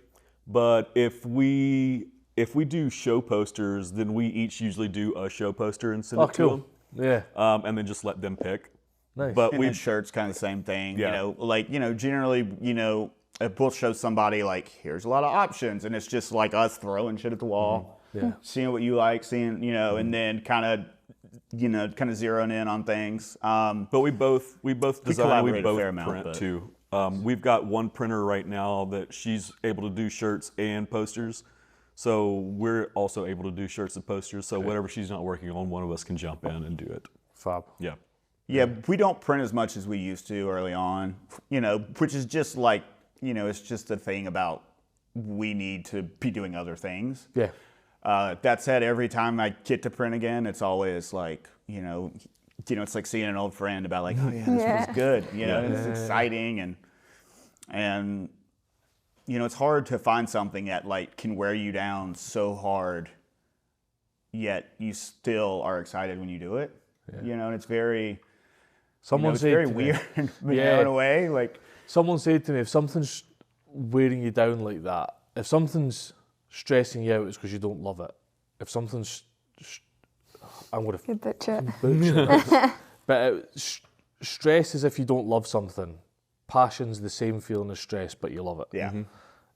But if we do show posters, then we each usually do a show poster and send Oh, it to cool. them, Yeah. and then just let them pick. Nice. But And then shirts, kind of the same thing. Yeah. You know, like, you know, generally, you know, we'll show somebody like, here's a lot of options, and it's just like us throwing shit at the wall, Yeah. seeing what you like, seeing, you know, and then kind of zeroing in on things. But we both design, we collaborate a both fair amount, print but- too. We've got one printer right now that she's able to do shirts and posters. So we're also able to do shirts and posters. So whatever she's not working on, one of us can jump in and do it. Fab. Yeah. Yeah, we don't print as much as we used to early on, you know, which is just like, you know, it's just a thing about we need to be doing other things. Yeah. That said, every time I get to print again, it's always like, you know, it's like seeing an old friend about like, oh yeah, this Yeah. was good, you know, it's exciting, and you know, it's hard to find something that like can wear you down so hard, yet you still are excited when you do it. You know, and it's very, Someone it's said very to me- weird, you Yeah. know, in a way, like. Someone said to me, if something's wearing you down like that, if something's stressing you out, it's because you don't love it. If something's, I'm going to Good butcher. butcher this, but stress is if you don't love something. Passion's the same feeling as stress, but you love it. Yeah.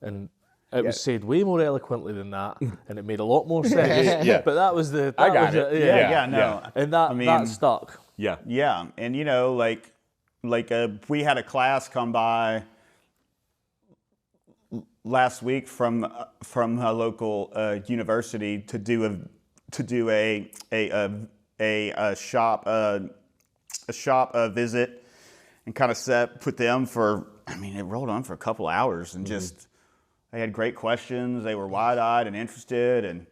And it was said way more eloquently than that, and it made a lot more sense. Yeah. But that was the. I that got was it. Yeah, no. Yeah. And that, I mean- that stuck. Yeah. Yeah, and you know, like we had a class come by last week from a local university to do a shop visit and kind of set with them for. I mean, it rolled on for a couple hours and just they had great questions. They were wide-eyed and interested, and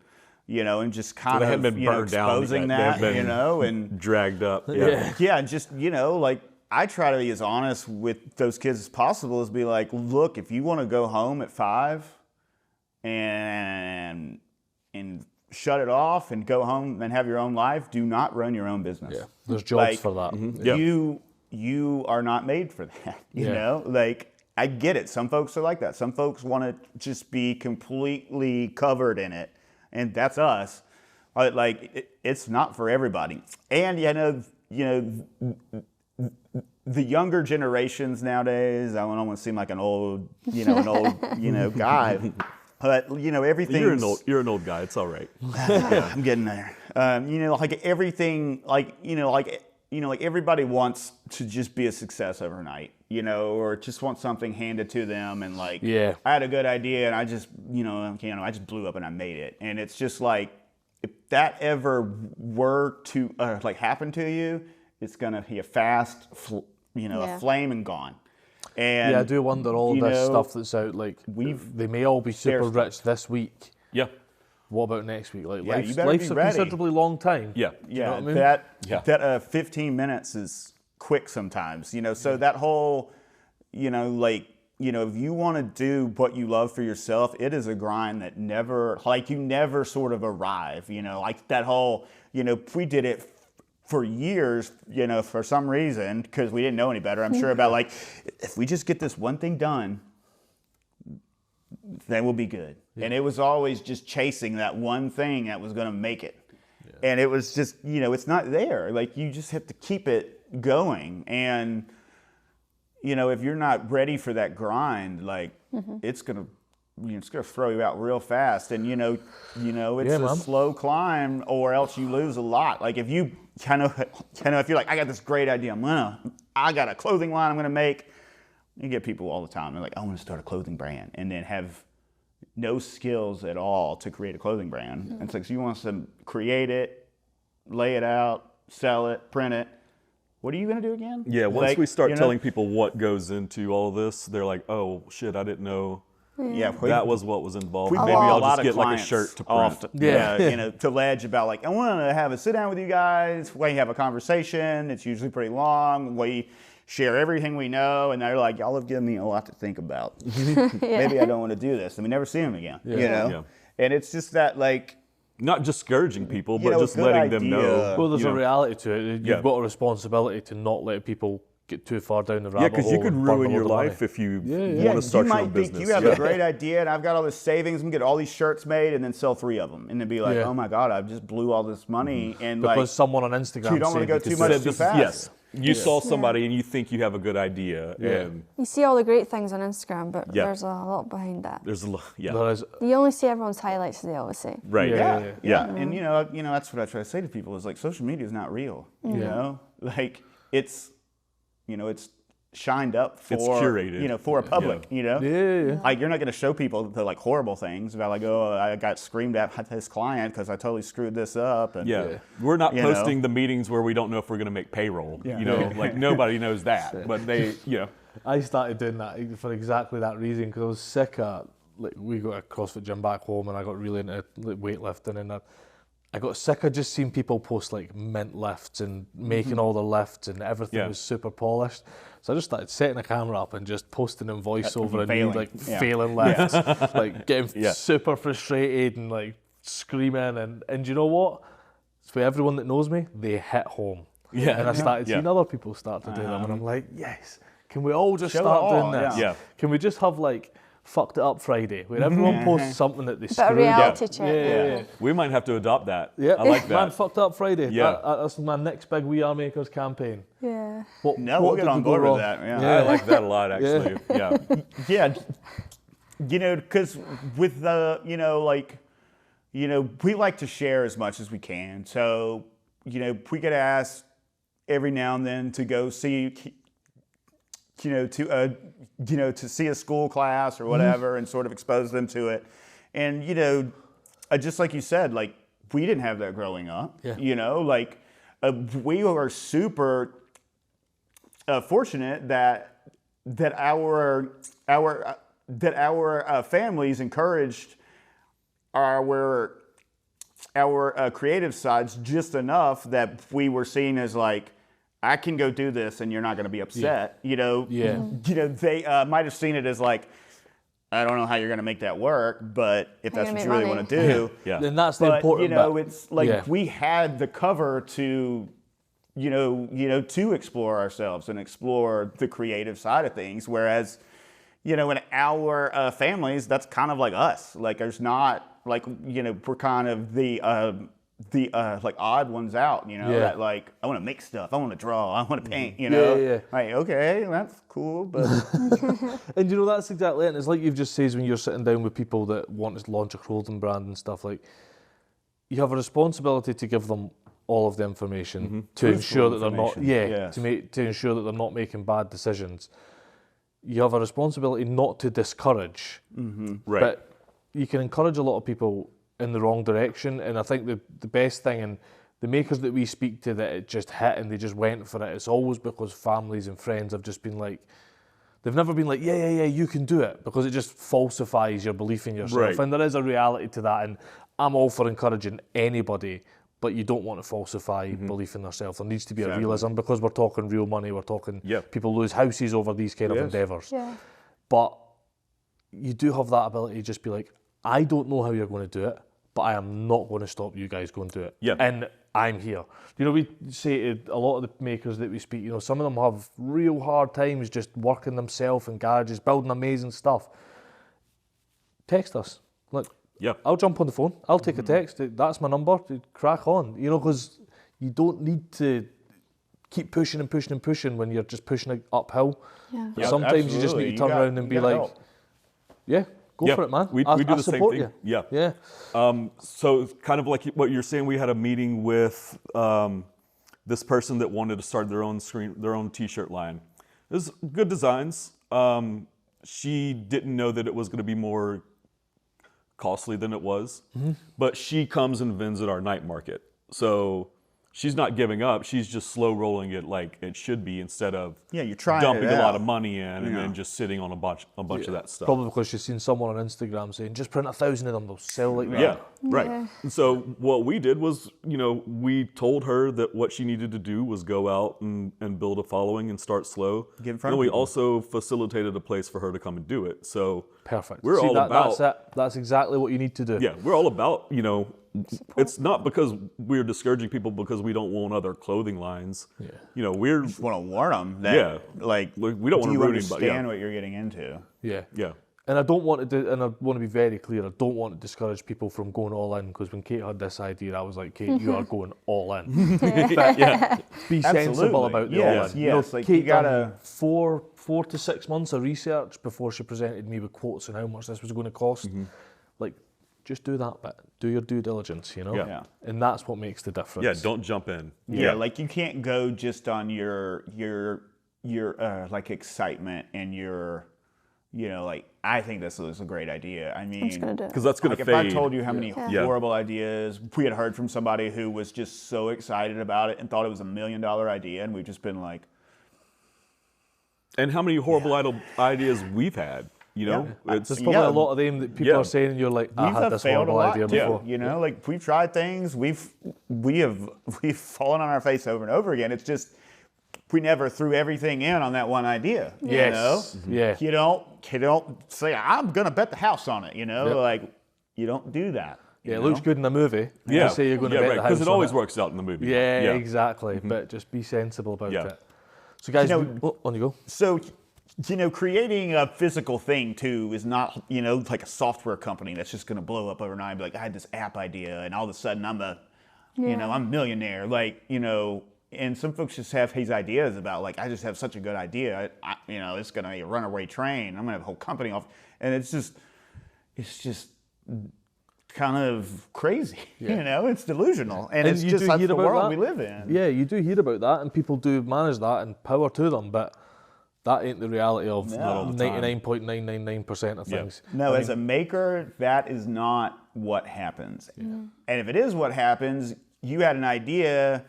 you know, and just kind they of hadn't been you know, burned down exposing yet. They that, had been- you know, and. Dragged up. Yeah, and just, you know, like I try to be as honest with those kids as possible, is be like, look, if you want to go home at 5 and shut it off and go home and have your own life, do not run your own business. Yeah, there's jobs Like, for that. Yeah. You are not made for that. You Yeah. know, like I get it. Some folks are like that. Some folks want to just be completely covered in it, and that's us. Like it's not for everybody. And you know, the younger generations nowadays. I don't want to seem like an old guy, but you know, everything. You're an old guy. It's all right. I'm getting there. You know, like everything, like everybody wants to just be a success overnight, you know, or just want something handed to them, and like, Yeah. I had a good idea and I just, I just blew up and I made it, and it's just like, if that ever were to like happen to you, it's gonna be a fast, a flame and gone. And Yeah, I do wonder all you this know, stuff that's out. Like, they may all be super Stair rich this week. Yeah. What about next week? Like, Yeah, you life's, better life's be a ready. considerably long time. Yeah. Yeah, know what I mean? that 15 minutes is quick sometimes, you know. So that whole, if you want to do what you love for yourself, it is a grind that you never sort of arrive, you know. Like that whole, we did it for years, for some reason, because we didn't know any better. I'm sure about like, if we just get this one thing done, then we'll be good. Yeah. And it was always just chasing that one thing that was going to make it. Yeah. And it was just, it's not there. Like, you just have to keep it going. And, if you're not ready for that grind, like, it's going to throw you out real fast. And, it's a slow climb, or else you lose a lot. Like, if you if you're like, I got this great idea, I got a clothing line I'm going to make. You get people all the time. They're like, I want to start a clothing brand, and then have no skills at all to create a clothing brand. And it's like, so you want us to create it, lay it out, sell it, print it. What are you going to do again? Yeah, once we start telling people what goes into all of this, they're like, oh, shit, I didn't know Yeah, that was what was involved. We've Maybe been I'll a lot just of get like a clients shirt to print. often, to Ledge about like, I want to have a sit down with you guys. We have a conversation. It's usually pretty long. We share everything we know, and they're like, y'all have given me a lot to think about. Maybe I don't want to do this, and we never see them again. You know, and it's just that like. Not discouraging people, but just letting them know. Well, there's a reality to it. You've got a responsibility to not let people get too far down the rabbit hole. Yeah, because you could ruin your life if you want to start your own business. You have a great idea, and I've got all this savings. I'm gonna get all these shirts made, and then sell 3 of them, and then be like, oh my god, I just blew all this money. And because someone on Instagram you don't want to go too much too fast. Yes. You saw somebody and you think you have a good idea. And you see all the great things on Instagram, but there's a lot behind that. There's a lot. You only see everyone's highlights, they always say. Right. Yeah. And you know that's what I try to say to people is like social media is not real. You know, like it's shined up for, it's curated. For a public, Like you're not going to show people the like horrible things about like, oh, I got screamed at by this client because I totally screwed this up. And, we're not posting the meetings where we don't know if we're going to make payroll. Like nobody knows that, but they, I started doing that for exactly that reason because I was sick of, like, we got a CrossFit gym back home and I got really into like, weightlifting and I got sick of just seeing people post like mint lifts and making all the lifts and everything was super polished. So I just started setting a camera up and just posting in voiceover and failing lifts, like getting super frustrated and like screaming and you know what? For everyone that knows me, they hit home. And I started seeing other people start to do them and I'm like, yes, can we all just start doing this? Can we just have like Fucked It Up Friday, where everyone posts something that they screwed up. Reality check. We might have to adopt that. I like that. Man, Fucked It Up Friday. That's my next big We Are Makers campaign. We'll get on board with that. I like that a lot, actually. Because with the, we like to share as much as we can. So, we get asked every now and then to go see, to see a school class or whatever and sort of expose them to it. And, just like you said, like, we didn't have that growing up, we were super fortunate that our families encouraged our creative sides just enough that we were seen as like, I can go do this and you're not going to be upset. They might have seen it as like, I don't know how you're going to make that work, but if that's what you really want to do, then that's the important bit. It's like we had the cover to, to explore ourselves and explore the creative side of things. Whereas, in our families, that's kind of like us. Like there's not like, we're kind of the like odd ones out, that like, I want to make stuff, I want to draw, I want to paint, Like, okay, that's cool, but... And that's exactly it. And it's like you've just said when you're sitting down with people that want to launch a clothing brand and stuff, like, you have a responsibility to give them all of the information to ensure that they're not, to ensure that they're not making bad decisions. You have a responsibility not to discourage, but you can encourage a lot of people in the wrong direction. And I think the best thing, and the makers that we speak to that it just hit and they just went for it, it's always because families and friends have just been like, they've never been like, yeah, you can do it, because it just falsifies your belief in yourself. Right. And there is a reality to that, and I'm all for encouraging anybody, but you don't want to falsify belief in themselves. There needs to be a realism, because we're talking real money, we're talking people lose houses over these kind of endeavours. But you do have that ability to just be like, I don't know how you're going to do it, but I am not going to stop you guys going to do it. And I'm here. We say to a lot of the makers that we speak, some of them have real hard times just working themselves in garages, building amazing stuff. Text us. Look, I'll jump on the phone. I'll take a text. That's my number. Crack on. Because you don't need to keep pushing and pushing and pushing when you're just pushing it uphill. Sometimes you just need to turn around and be like, go for it, man. We do the same thing. So kind of like what you're saying, we had a meeting with this person that wanted to start their own T-shirt line. It was good designs. She didn't know that it was going to be more costly than it was, but she comes and vends at our night market. So she's not giving up. She's just slow rolling it like it should be instead of you're trying dumping it a lot out. of money in and then just sitting on a bunch of that stuff. Probably because she's seen someone on Instagram saying, just print 1,000 of them, they'll sell like that. Yeah, right. Yeah. And so what we did was, we told her that what she needed to do was go out and build a following and start slow. Get in front and of we people. also facilitated a place for her to come and do it. So Perfect. we're all about... That's it. That's exactly what you need to do. Yeah, we're all about, it's not because we're discouraging people because we don't want other clothing lines. Yeah. We're... Just want to warn them that, we don't want to ruin anybody. understand what you're getting into. Yeah. Yeah. And I don't want to do, and I want to be very clear, I don't want to discourage people from going all in, because when Kate had this idea, I was like, Kate, you are going all in. But be sensible about the all in. Yes, Kate you gotta... done 4 to 6 months of research before she presented me with quotes on how much this was going to cost. Like, just do that bit. Do your due diligence, Yeah. And that's what makes the difference. Yeah, don't jump in. Yeah, like you can't go just on your like excitement and your, like, I think this is a great idea. I mean, I'm just gonna do it. Because that's going to if fade. I told you how many horrible ideas we had heard from somebody who was just so excited about it and thought it was $1 million idea, and we've just been like, And how many horrible ideas we've had, There's probably a lot of them that people are saying, and you're like, I had this failed a horrible lot idea too. before. Like we've tried things, we've fallen on our face over and over again. It's just we never threw everything in on that one idea. Yes. Yeah. You don't say I'm gonna bet the house on it. Like you don't do that. Yeah, it looks good in the movie. Yeah. You say you're going to bet the house because it on always works out in the movie. Yeah, exactly. But just be sensible about Yeah. it. So guys, on you go. So, creating a physical thing too is not, like a software company that's just going to blow up overnight and be like, I had this app idea and all of a sudden I'm I'm a millionaire. Like, and some folks just have these ideas about like, I just have such a good idea. It's going to be a runaway train. I'm going to have a whole company off. And it's just kind of crazy, it's delusional. And it's just like the world we live in. Yeah, you do hear about that and people do manage that and power to them, but that ain't the reality of 99.999% of things. No, as a maker, that is not what happens. And if it is what happens, you had an idea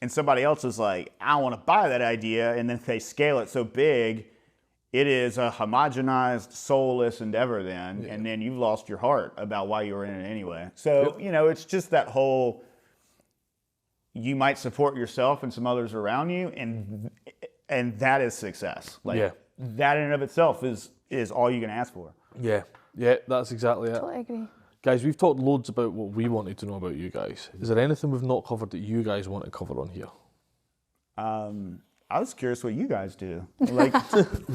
and somebody else is like, I want to buy that idea, and then they scale it so big, it is a homogenized, soulless endeavor then, and then you've lost your heart about why you were in it anyway. So, it's just that whole, you might support yourself and some others around you, and that is success. Like, that in and of itself is all you can ask for. Yeah, that's exactly it. Totally agree. Guys, we've talked loads about what we wanted to know about you guys. Is there anything we've not covered that you guys want to cover on here? Oh, I was curious what you guys do. Like,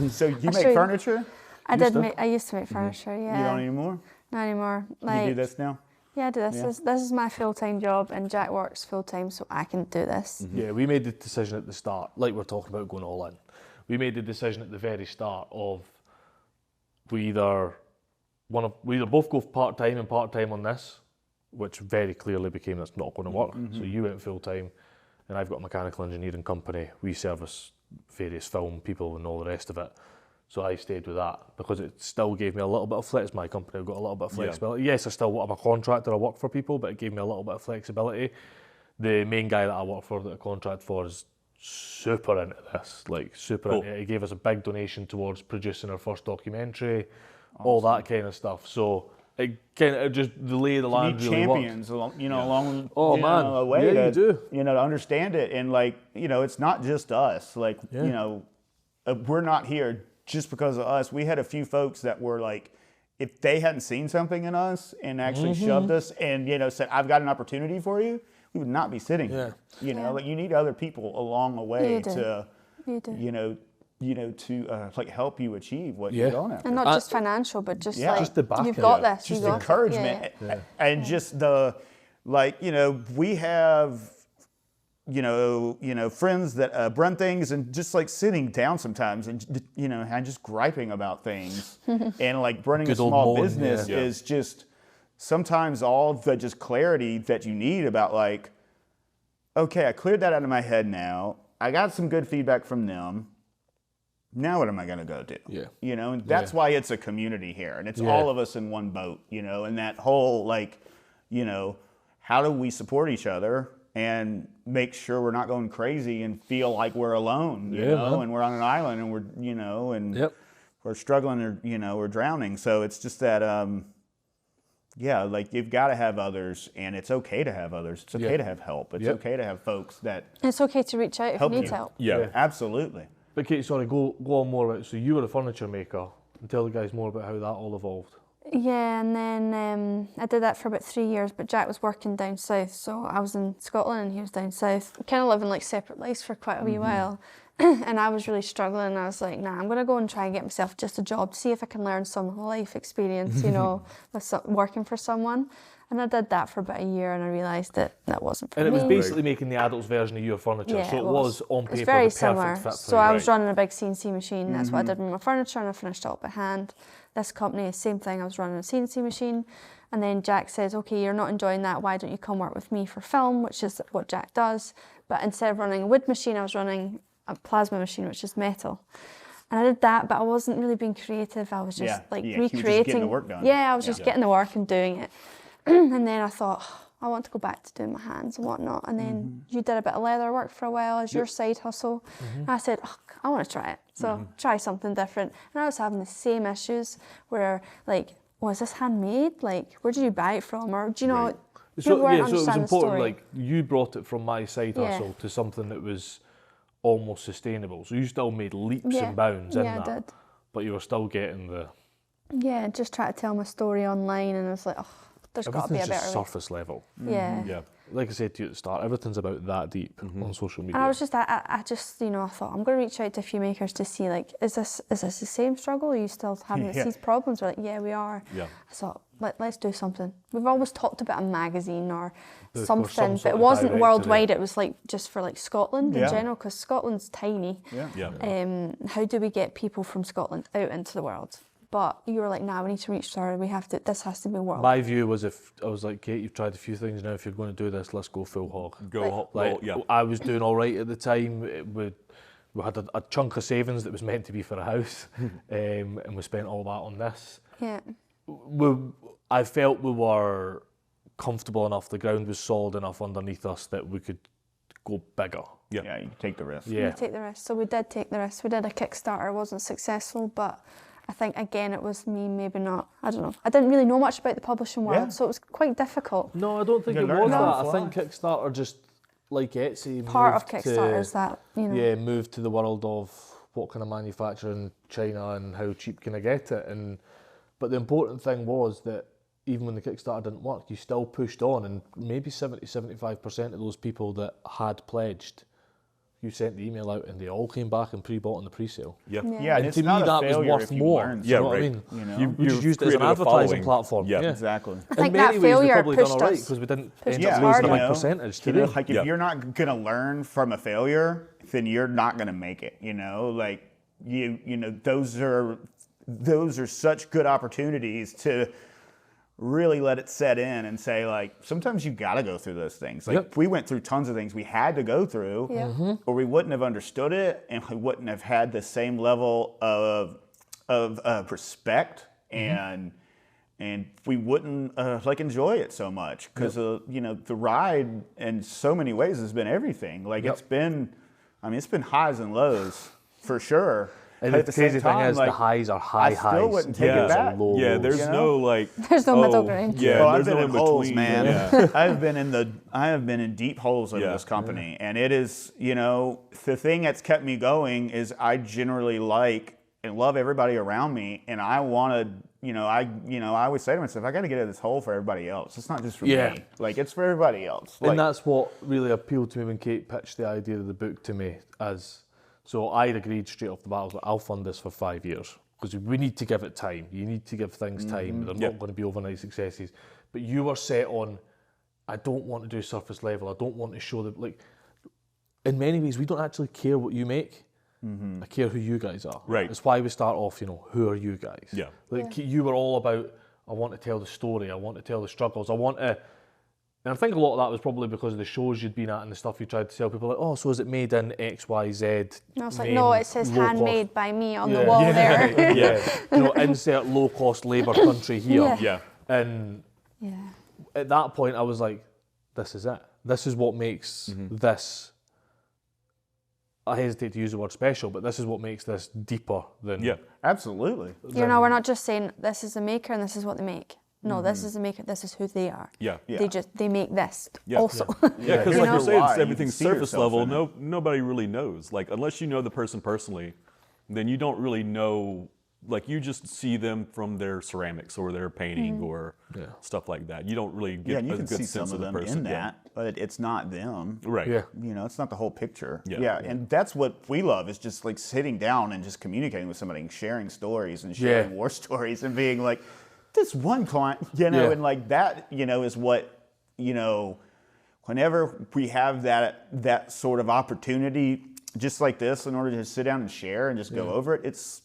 so you make furniture? I used to make furniture, yeah. You don't anymore? Not anymore. You do this now? Yeah, I do this. This is my full-time job, and Jack works full-time, so I can do this. Yeah, we made the decision at the start, like we're talking about going all in. We made the decision at the very start of we either both go part-time and part-time on this, which very clearly became that's not going to work. So you went full-time, and I've got a mechanical engineering company. We service various film people and all the rest of it. So I stayed with that because it still gave me a little bit of flex. My company, I've got a little bit of flexibility. Yes, I'm a contractor, I work for people, but it gave me a little bit of flexibility. The main guy that I work for, that I contract for, is super into this, into it. He gave us a big donation towards producing our first documentary, all that kind of stuff. So it kind of just the lay of the land really worked. Champions, along man. a way you do. to understand it, and it's not just us. We're not here just because of us. We had a few folks that were like, if they hadn't seen something in us and actually shoved us and said, "I've got an opportunity for you," we would not be sitting here. You need other people along the way to help you achieve what you're going after. And not just financial, but just just the back you've got this. Just encouragement. And just the, we have, friends that run things and just sitting down sometimes and just griping about things. And running a small business is just sometimes all the just clarity that you need about okay, I cleared that out of my head now. I got some good feedback from them. Now what am I going to go do? And that's why it's a community here, and it's all of us in one boat, and that whole how do we support each other and make sure we're not going crazy and feel like we're alone, you know, man. and we're on an island and we're, you know, and we're struggling or, you know, we're drowning. So it's just that, like you've got to have others, and it's okay to have others. It's okay to have help. It's okay to have folks that It's okay to reach out if you need help. Yeah, absolutely. But Kate, sorry, go on more about it. So you were a furniture maker, and tell the guys more about how that all evolved. Yeah, and then I did that for about 3 years, but Jack was working down south, so I was in Scotland and he was down south. Kind of living like separate lives for quite a wee while. And I was really struggling, and I was like, nah, I'm going to go and try and get myself just a job to see if I can learn some life experience, you know, with working for someone. And I did that for about a year, and I realised that wasn't for me. And it was basically making the adults version of your furniture, Yeah, so it was on paper it's very the perfect similar. fit for So you. I was running a big CNC machine. That's what I did with my furniture, and I finished it up by hand. This company, same thing. I was running a CNC machine, and then Jack says, "Okay, you're not enjoying that. Why don't you come work with me for film?" Which is what Jack does. But instead of running a wood machine, I was running a plasma machine, which is metal. And I did that, but I wasn't really being creative. I was just recreating. You were just getting the work done. Yeah, I was just getting the work and doing it. And then I thought, I want to go back to doing my hands and whatnot. And then you did a bit of leather work for a while as your side hustle. And I said, I want to try it. So try something different. And I was having the same issues where, like, was this handmade? Like, where did you buy it from? Or do you know, people weren't So it was understanding the important, story. like, you brought it from my side hustle to something that was almost sustainable. So you still made leaps and bounds in that. I did. But you were still getting the... Yeah, just try to tell my story online, and I was like, there's got to be a Everything's better just way. surface level. Yeah. Like I said to you at the start, everything's about that deep on social media. And I was just, I just, you know, I thought, I'm going to reach out to a few makers to see, like, is this the same struggle? Are you still having these problems? We're like, yeah, we are. Yeah. I thought, let's do something. We've always talked about a magazine or some something, sort but it of wasn't directory. worldwide. It was like just for like Scotland in Yeah. general, because Scotland's tiny. How do we get people from Scotland out into the world? But you were like, nah, we need to reach further. This has to be world. My view was, if I was like, Kate, you've tried a few things now, if you're going to do this, let's go full hog. I was doing all right at the time. We had a chunk of savings that was meant to be for a house, and we spent all that on this. Yeah. I felt we were comfortable enough, the ground was solid enough underneath us that we could go bigger. Yeah, you take the risk. Yeah. We take the risk. So we did take the risk. We did a Kickstarter. It wasn't successful, but I think, again, it was me maybe not, I don't know. I didn't really know much about the publishing world, so it was quite difficult. No, I don't think it was that. I think Kickstarter, just like Etsy, Part of Kickstarter is that, you know. Yeah, moved to the world of what can I manufacture in China and how cheap can I get it. But the important thing was that even when the Kickstarter didn't work, you still pushed on, and maybe 70-75% of those people that had pledged, you sent the email out and they all came back and pre-bought on the pre-sale. Yeah, And it's to me not a that was failure worth if you more. learn. You know what I mean? You know? We just used it as an advertising platform. Yeah. Exactly. I think in that many ways, we failure probably done pushed all right us. because we didn't Pushed end us up losing a harder. big percentage to You know, do. like if you're not gonna learn from a failure, then you're not gonna make it. You know, like you know, those are such good opportunities to really let it set in and say, like, sometimes you got to go through those things. Like, we went through tons of things we had to go through, or we wouldn't have understood it, and we wouldn't have had the same level of respect, and we wouldn't like enjoy it so much because you know, the ride in so many ways has been everything. Like it's been highs and lows for sure. And But the crazy thing is, like, the highs are high I still highs. wouldn't take Yeah. it back. Low Yeah, lows. there's you know? no like. There's no middle ground. Yeah, Well, I've there's been no in holes, between. man. Yeah. I have been in deep holes over Yeah. this company, and it is, you know, the thing that's kept me going is I generally like and love everybody around me, and I want to, I always say to myself, I got to get out of this hole for everybody else. It's not just for me. Like, it's for everybody else. And that's what really appealed to me when Kate pitched the idea of the book to me. So I agreed straight off the bat. I was like, I'll fund this for 5 years because we need to give it time. You need to give things time. They're not going to be overnight successes. But you were set on, I don't want to do surface level. I don't want to show that, like, in many ways, we don't actually care what you make. I care who you guys are. Right. It's why we start off, who are you guys? Yeah. Like, you were all about, I want to tell the story. I want to tell the struggles. I want to... And I think a lot of that was probably because of the shows you'd been at and the stuff you tried to tell people, like, oh, so is it made in X, Y, Z? No, it's like, no, it says low handmade cost. by me on the wall there. Insert low cost labour country here. Yeah. And at that point, I was like, this is it. This is what makes this, I hesitate to use the word special, but this is what makes this deeper than... Yeah, absolutely. You know, we're not just saying this is the maker and this is what they make. No, this is the maker, this is who they are. yeah. They make this Yeah. also. Yeah, because You like know you're saying, why, you everything's can see surface yourself level. in it. Nobody really knows. Like, unless you know the person personally, then you don't really know. Like, you just see them from their ceramics or their painting or stuff like that. You don't really Yeah, get and you a can good see sense some of of the them person. in that, but it's not them. Right. Yeah. You know, it's not the whole picture. Yeah. And that's what we love, is just like sitting down and just communicating with somebody and sharing stories and sharing war stories and being like, this one client, you know, and like that, you know, is what, you know, whenever we have that sort of opportunity just like this in order to sit down and share and just go over it, it's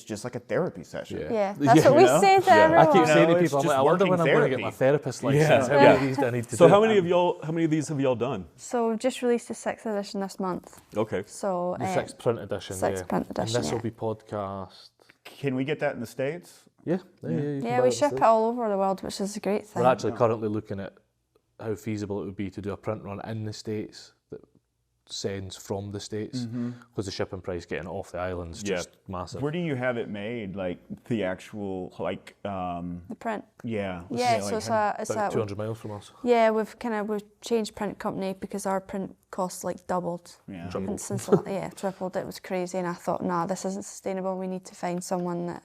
just like a therapy session. Yeah, that's what we say to everyone. I keep saying to it's people, I'm just like, I wonder working when I'm going to get therapy. my therapist license. Yeah. How many of these do I need to So do? how many of these have y'all done? So we've just released the 6th edition this month. Okay. So The 6th print edition. sixth print edition, And this will yeah. be podcast. Can we get that in the States? Yeah. You can Yeah, buy we it ship instead. it all over the world, which is a great thing. We're actually currently looking at how feasible it would be to do a print run in the States that sends from the States, because the shipping price getting it off the islands just massive. Where do you have it made? Like the actual, like, The print. yeah. Yeah, like, so it's About a 200 miles from us. yeah, we've changed print company because our print costs like doubled. Yeah. And since tripled. It was crazy, and I thought, nah, this isn't sustainable. We need to find someone that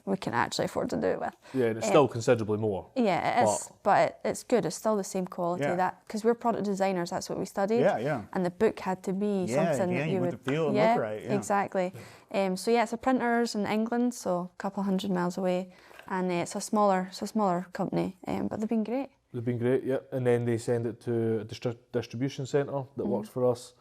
we can actually afford to do it with. Yeah, and it's still considerably more. Yeah, it is, but it's good. It's still the same quality. Yeah. That because we're product designers, that's what we studied. Yeah. And the book had to be something that you want would to feel and look right. Yeah. exactly. So yeah, it's a printers in England, so a couple hundred miles away, and it's a smaller company, but they've been great. They've been great, yeah. And then they send it to a distribution centre that works for us.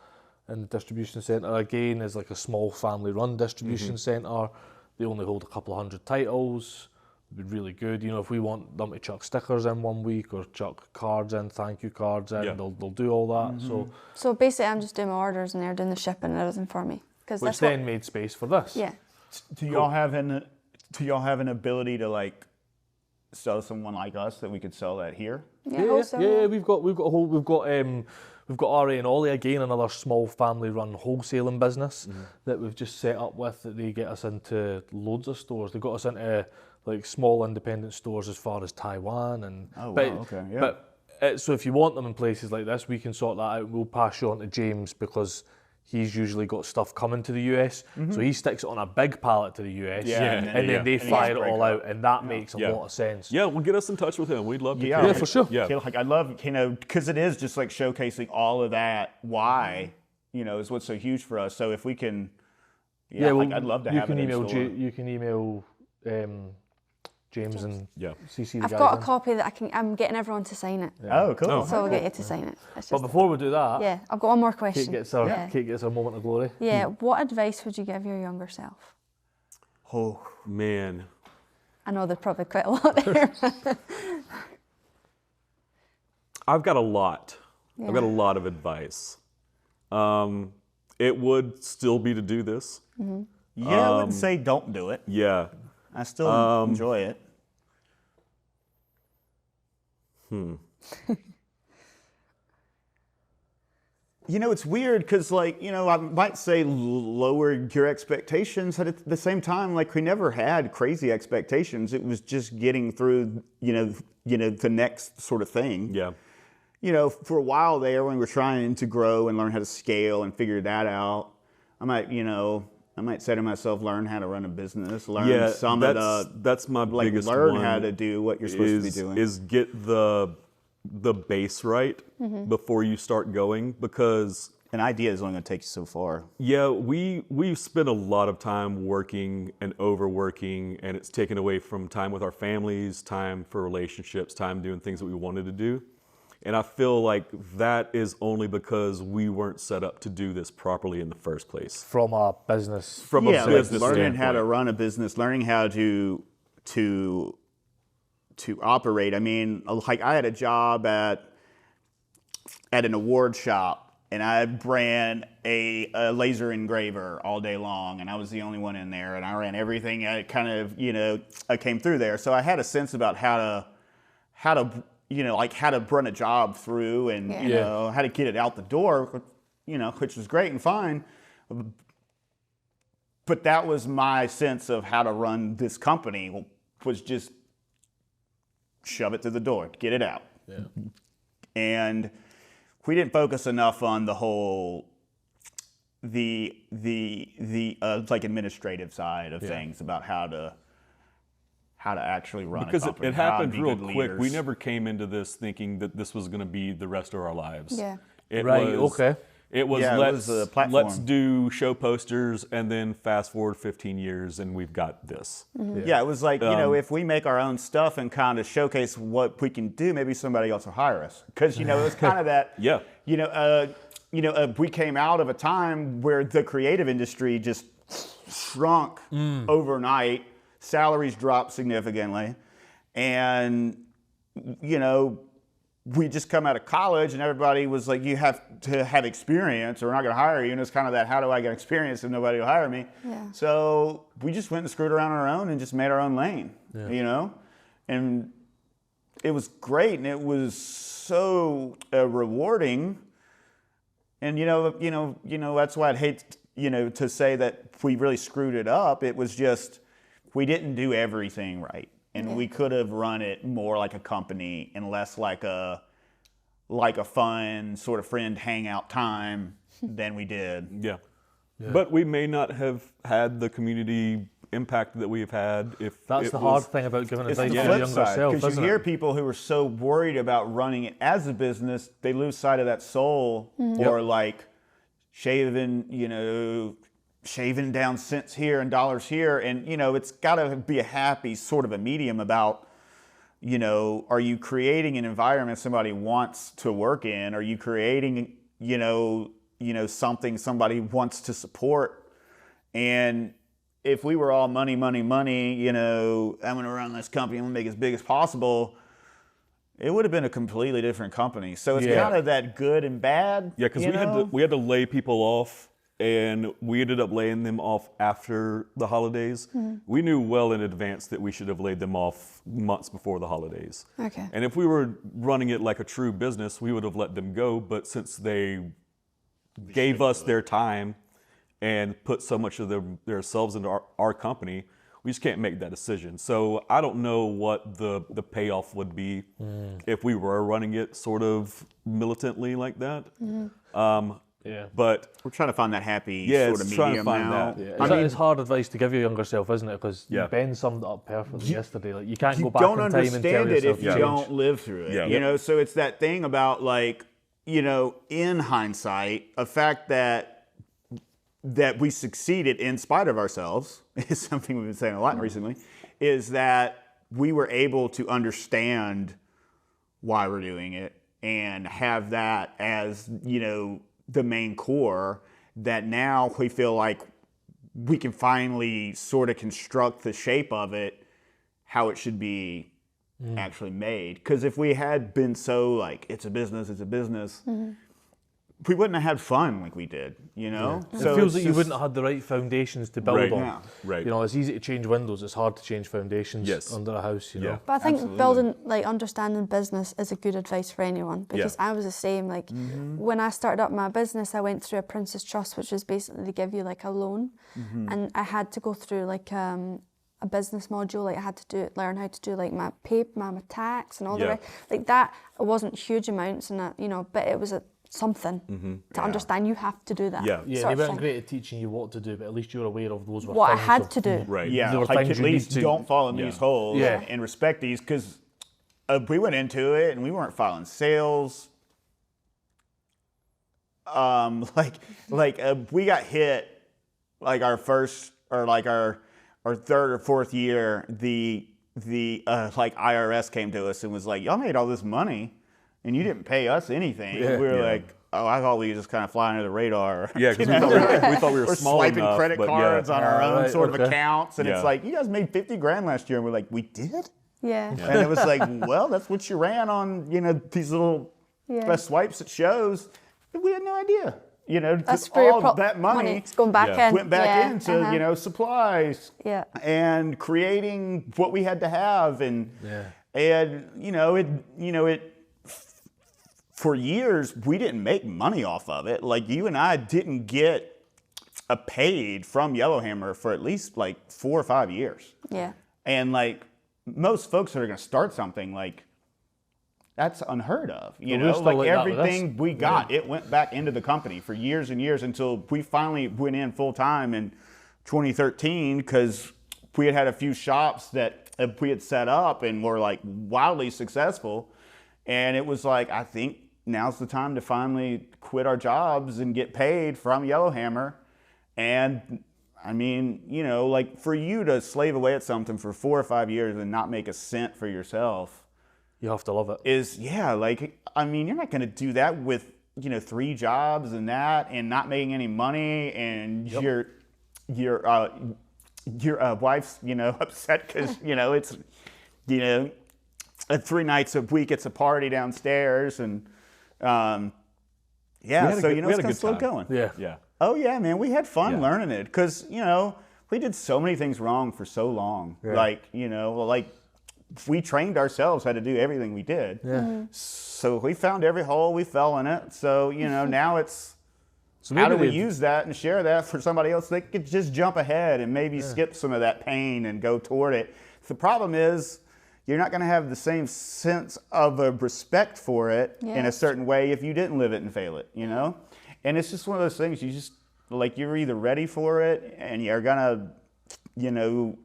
And the distribution centre, again, is like a small family-run distribution centre. They only hold a couple of hundred titles. It'd be really good. You know, if we want them to chuck stickers in one week or chuck cards in, thank you cards in, they'll do all that. So basically, I'm just doing my orders, and they're doing the shipping and everything for me. Which then made space for this. Yeah. Do y'all have an ability to like sell to someone like us that we could sell that here? Yeah. We've got RA and Ollie, again, another small family-run wholesaling business that we've just set up with, that they get us into loads of stores. They got us into like small independent stores as far as Taiwan and. Oh, but, wow, okay, yeah. But so if you want them in places like this, we can sort that out. We'll pass you on to James because he's usually got stuff coming to the US, so he sticks it on a big pallet to the US, and then they fire it all out, and that makes a lot of sense. Yeah, well, get us in touch with him. We'd love to. Yeah, for sure. Yeah. Like I love, because it is just like showcasing all of that. Why, is what's so huge for us. So if we can, I'd love to have it in store. You can email James and CC the I've guys got a in. copy that I'm getting everyone to sign it. Oh, cool. So we'll get you to sign it. It's But just, before we do that, yeah, I've got one more Kate question. gets her moment of glory. Yeah, what advice would you give your younger self? Oh, Man. I know there's probably quite a lot there. I've got a lot. Yeah. I've got a lot of advice. It would still be to do this. I wouldn't say don't do it. Yeah. I still enjoy it. It's weird because, I might say lower your expectations, but at the same time, we never had crazy expectations. It was just getting through, the next sort of thing. Yeah. For a while there, when we were trying to grow and learn how to scale and figure that out, I might say to myself, learn how to run a business, learn that's my biggest learn one how to do what you're supposed to be doing. Is get the base right before you start going, because an idea is only going to take you so far. Yeah, we've spent a lot of time working and overworking, and it's taken away from time with our families, time for relationships, time doing things that we wanted to do. And I feel like that is only because we weren't set up to do this properly in the first place. From a business. From a business learning how to standpoint. run a business, learning how to operate. I mean, I had a job at an award shop, and I ran a laser engraver all day long, and I was the only one in there, and I ran everything. I kind of, I came through there, so I had a sense about how to like how to run a job through and, how to get it out the door, which was great and fine. But that was my sense of how to run this company, was just shove it through the door, get it out. Yeah. And we didn't focus enough on the whole, the like administrative side of things about how to actually run a company. Because it happened real quick. We never came into this thinking that this was going to be the rest of our lives. Yeah. It was a platform. let's do show posters and then fast forward 15 years and we've got this. Yeah, it was like, if we make our own stuff and kind of showcase what we can do, maybe somebody else will hire us. Because, it was kind of that, we came out of a time where the creative industry just shrunk overnight, salaries dropped significantly, and, we just come out of college and everybody was like, you have to have experience or we're not going to hire you. And it's kind of that, how do I get experience if nobody will hire me? Yeah. So we just went and screwed around on our own and just made our own lane, and it was great. And it was so rewarding. And, that's why I'd hate, to say that we really screwed it up. It was just, we didn't do everything right. And we could have run it more like a company and less like a fun sort of friend hangout time than we did. Yeah. But we may not have had the community impact that we've had if that's the hard thing about giving advice to your younger self, because you hear people who are so worried about running it as a business, they lose sight of that soul, or like shaving down cents here and dollars here. And, it's got to be a happy sort of a medium about, are you creating an environment somebody wants to work in? Are you creating, something somebody wants to support? And if we were all money, I'm going to run this company, I'm going to make it as big as possible, it would have been a completely different company. So it's kind of that good and bad. Yeah, because we had to lay people off. And we ended up laying them off after the holidays. We knew well in advance that we should have laid them off months before the holidays. Okay. And if we were running it like a true business, we would have let them go. But since they gave us their time and put so much of themselves into our company, we just can't make that decision. So I don't know what the payoff would be if we were running it sort of militantly like that. Yeah, but we're trying to find that happy sort of trying to medium find now. that. It's hard advice to give your younger self, isn't it? Because Ben summed it up perfectly yesterday. Like you can't go back in time and tell yourself. You don't understand it if you don't live through it. Yeah. So it's that thing about like, in hindsight, a fact that we succeeded in spite of ourselves is something we've been saying a lot recently. Is that we were able to understand why we're doing it and have that as the main core, that now we feel like we can finally sort of construct the shape of it, how it should be actually made. Because if we had been so like, it's a business, we wouldn't have had fun like we did, So it feels like you wouldn't have had the right foundations to build on. Yeah. Right. It's easy to change windows. It's hard to change foundations under a house. Yeah. But I think building, understanding business is a good advice for anyone, because I was the same. Like when I started up my business, I went through a Prince's Trust, which is basically they give you like a loan, and I had to go through like a business module. Like I had to learn how to do like my paper, my tax, and all the rest. Like that, it wasn't huge amounts, and but it was something to understand. You have to do that. They weren't great at teaching you what to do, but at least you're aware of those. What I had to do. Right. Yeah. There were Like things at you least need to- don't fall in these holes and respect these, because we went into it and we weren't filing sales. We got hit like our first or like our third or fourth year. The IRS came to us and was like, y'all made all this money and you didn't pay us anything. We were like, oh, I thought we were just kind of flying under the radar. Yeah, because we thought we were small swiping enough, credit but cards on our own sort of accounts, and Yeah. it's like, you guys made $50,000 last year, and we're like, we did? Yeah. And it was like, well, that's what you ran on, these little swipes at shows. We had no idea. That's all that money It's going back in. went back into supplies Yeah. and creating what we had to have, and And for years we didn't make money off of it. Like you and I didn't get paid from Yellowhammer for at least like 4 or 5 years. Yeah. And like most folks that are going to start something, like that's unheard of. You know, like everything we got, it went back into the company for years and years until we finally went in full time in 2013 because we had a few shops that we had set up and were like wildly successful. And it was like, I think now's the time to finally quit our jobs and get paid from Yellowhammer. And I mean, like for you to slave away at something for 4 or 5 years and not make a cent for yourself, you have to love it. I mean, you're not going to do that with 3 jobs and that, and not making any money, and your wife's upset because it's 3 nights a week it's a party downstairs, and so it's kind of slow going. Yeah. Oh yeah, man, we had fun learning it because we did so many things wrong for so long. Yeah. Like we trained ourselves how to do everything we did. Yeah. Mm-hmm. So we found every hole, we fell in it. So now it's how do we use that and share that for somebody else? They could just jump ahead and maybe skip some of that pain and go toward it. The problem is you're not going to have the same sense of a respect for it in a certain way if you didn't live it and fail it. And it's just one of those things you just like you're either ready for it and you're going to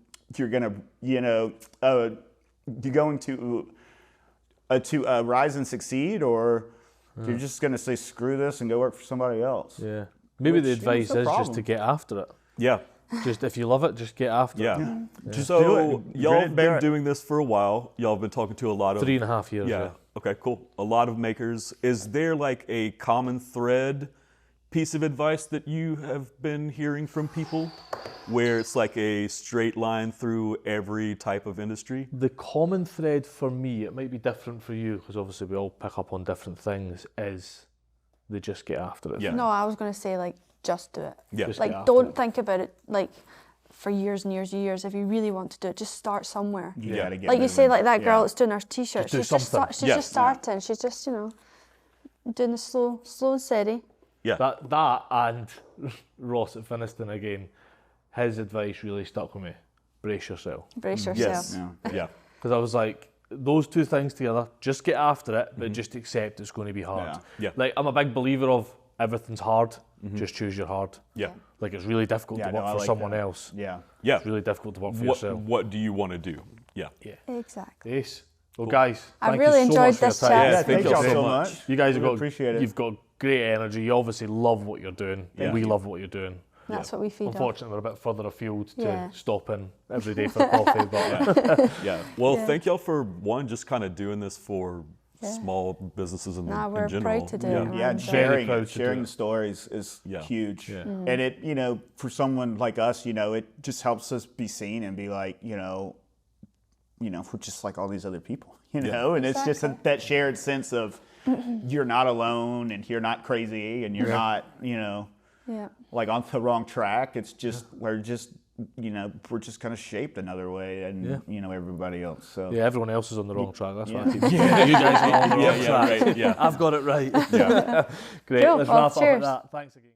rise and succeed, or you're just going to say screw this and go work for somebody else. Yeah. Maybe the advice is just to get after it. Yeah. Just if you love it, just get after it. Yeah. Just So do it. y'all have been doing this for a while. Y'all have been talking to a lot of 3.5 years. Yeah. Okay, cool. A lot of makers. Is there like a common thread piece of advice that you have been hearing from people where it's like a straight line through every type of industry? The common thread for me, it might be different for you because obviously we all pick up on different things, is they just get after it. Yeah. No, I was going to say like just do it. Yeah. Just Like get after don't it. think about it like for years and years and years. If you really want to do it, just start somewhere. You gotta get Like you moving. say, like that girl that's doing her t-shirt. Just do She's just something. she's just starting. She's just doing the slow and steady. Yeah. That and Ross at Finiston again, his advice really stuck with me. Brace yourself. Brace yourself. Yes. Yeah. Because I was like, those two things together, just get after it, but just accept it's going to be hard. Yeah. Like, I'm a big believer of everything's hard, just choose your hard. Yeah. Like, it's really difficult to work for someone else. Yeah. Yeah. It's really difficult to work for yourself. What do you want to do? Yeah. Exactly. Yes. Well, guys, I thank really you so enjoyed much for your this time. chat. Yeah, thank thank y'all you so much. You guys have Really got, appreciate it. you've got great energy. You obviously love what you're doing. Yeah. We love what you're doing. That's what we feed on. Unfortunately, we're a bit further afield to Yeah. stop in every day for coffee. But Yeah. Well, thank y'all for just kind of doing this for small businesses in we're general. proud to do Yeah. it. Yeah, and Very proud to sharing do the stories is huge. Yeah. And it, for someone like us, it just helps us be seen and be like, we're just like all these other people, and it's just that shared sense of you're not alone and you're not crazy and you're not, like on the wrong track. It's just, we're just kind of shaped another way and, everybody else. So yeah, everyone else is on the wrong track. That's what I keep saying. You guys are on the wrong track. Right. Yeah. I've got it right. Yeah. Great. Cool. Let's Well, wrap up at cheers. that. Thanks again.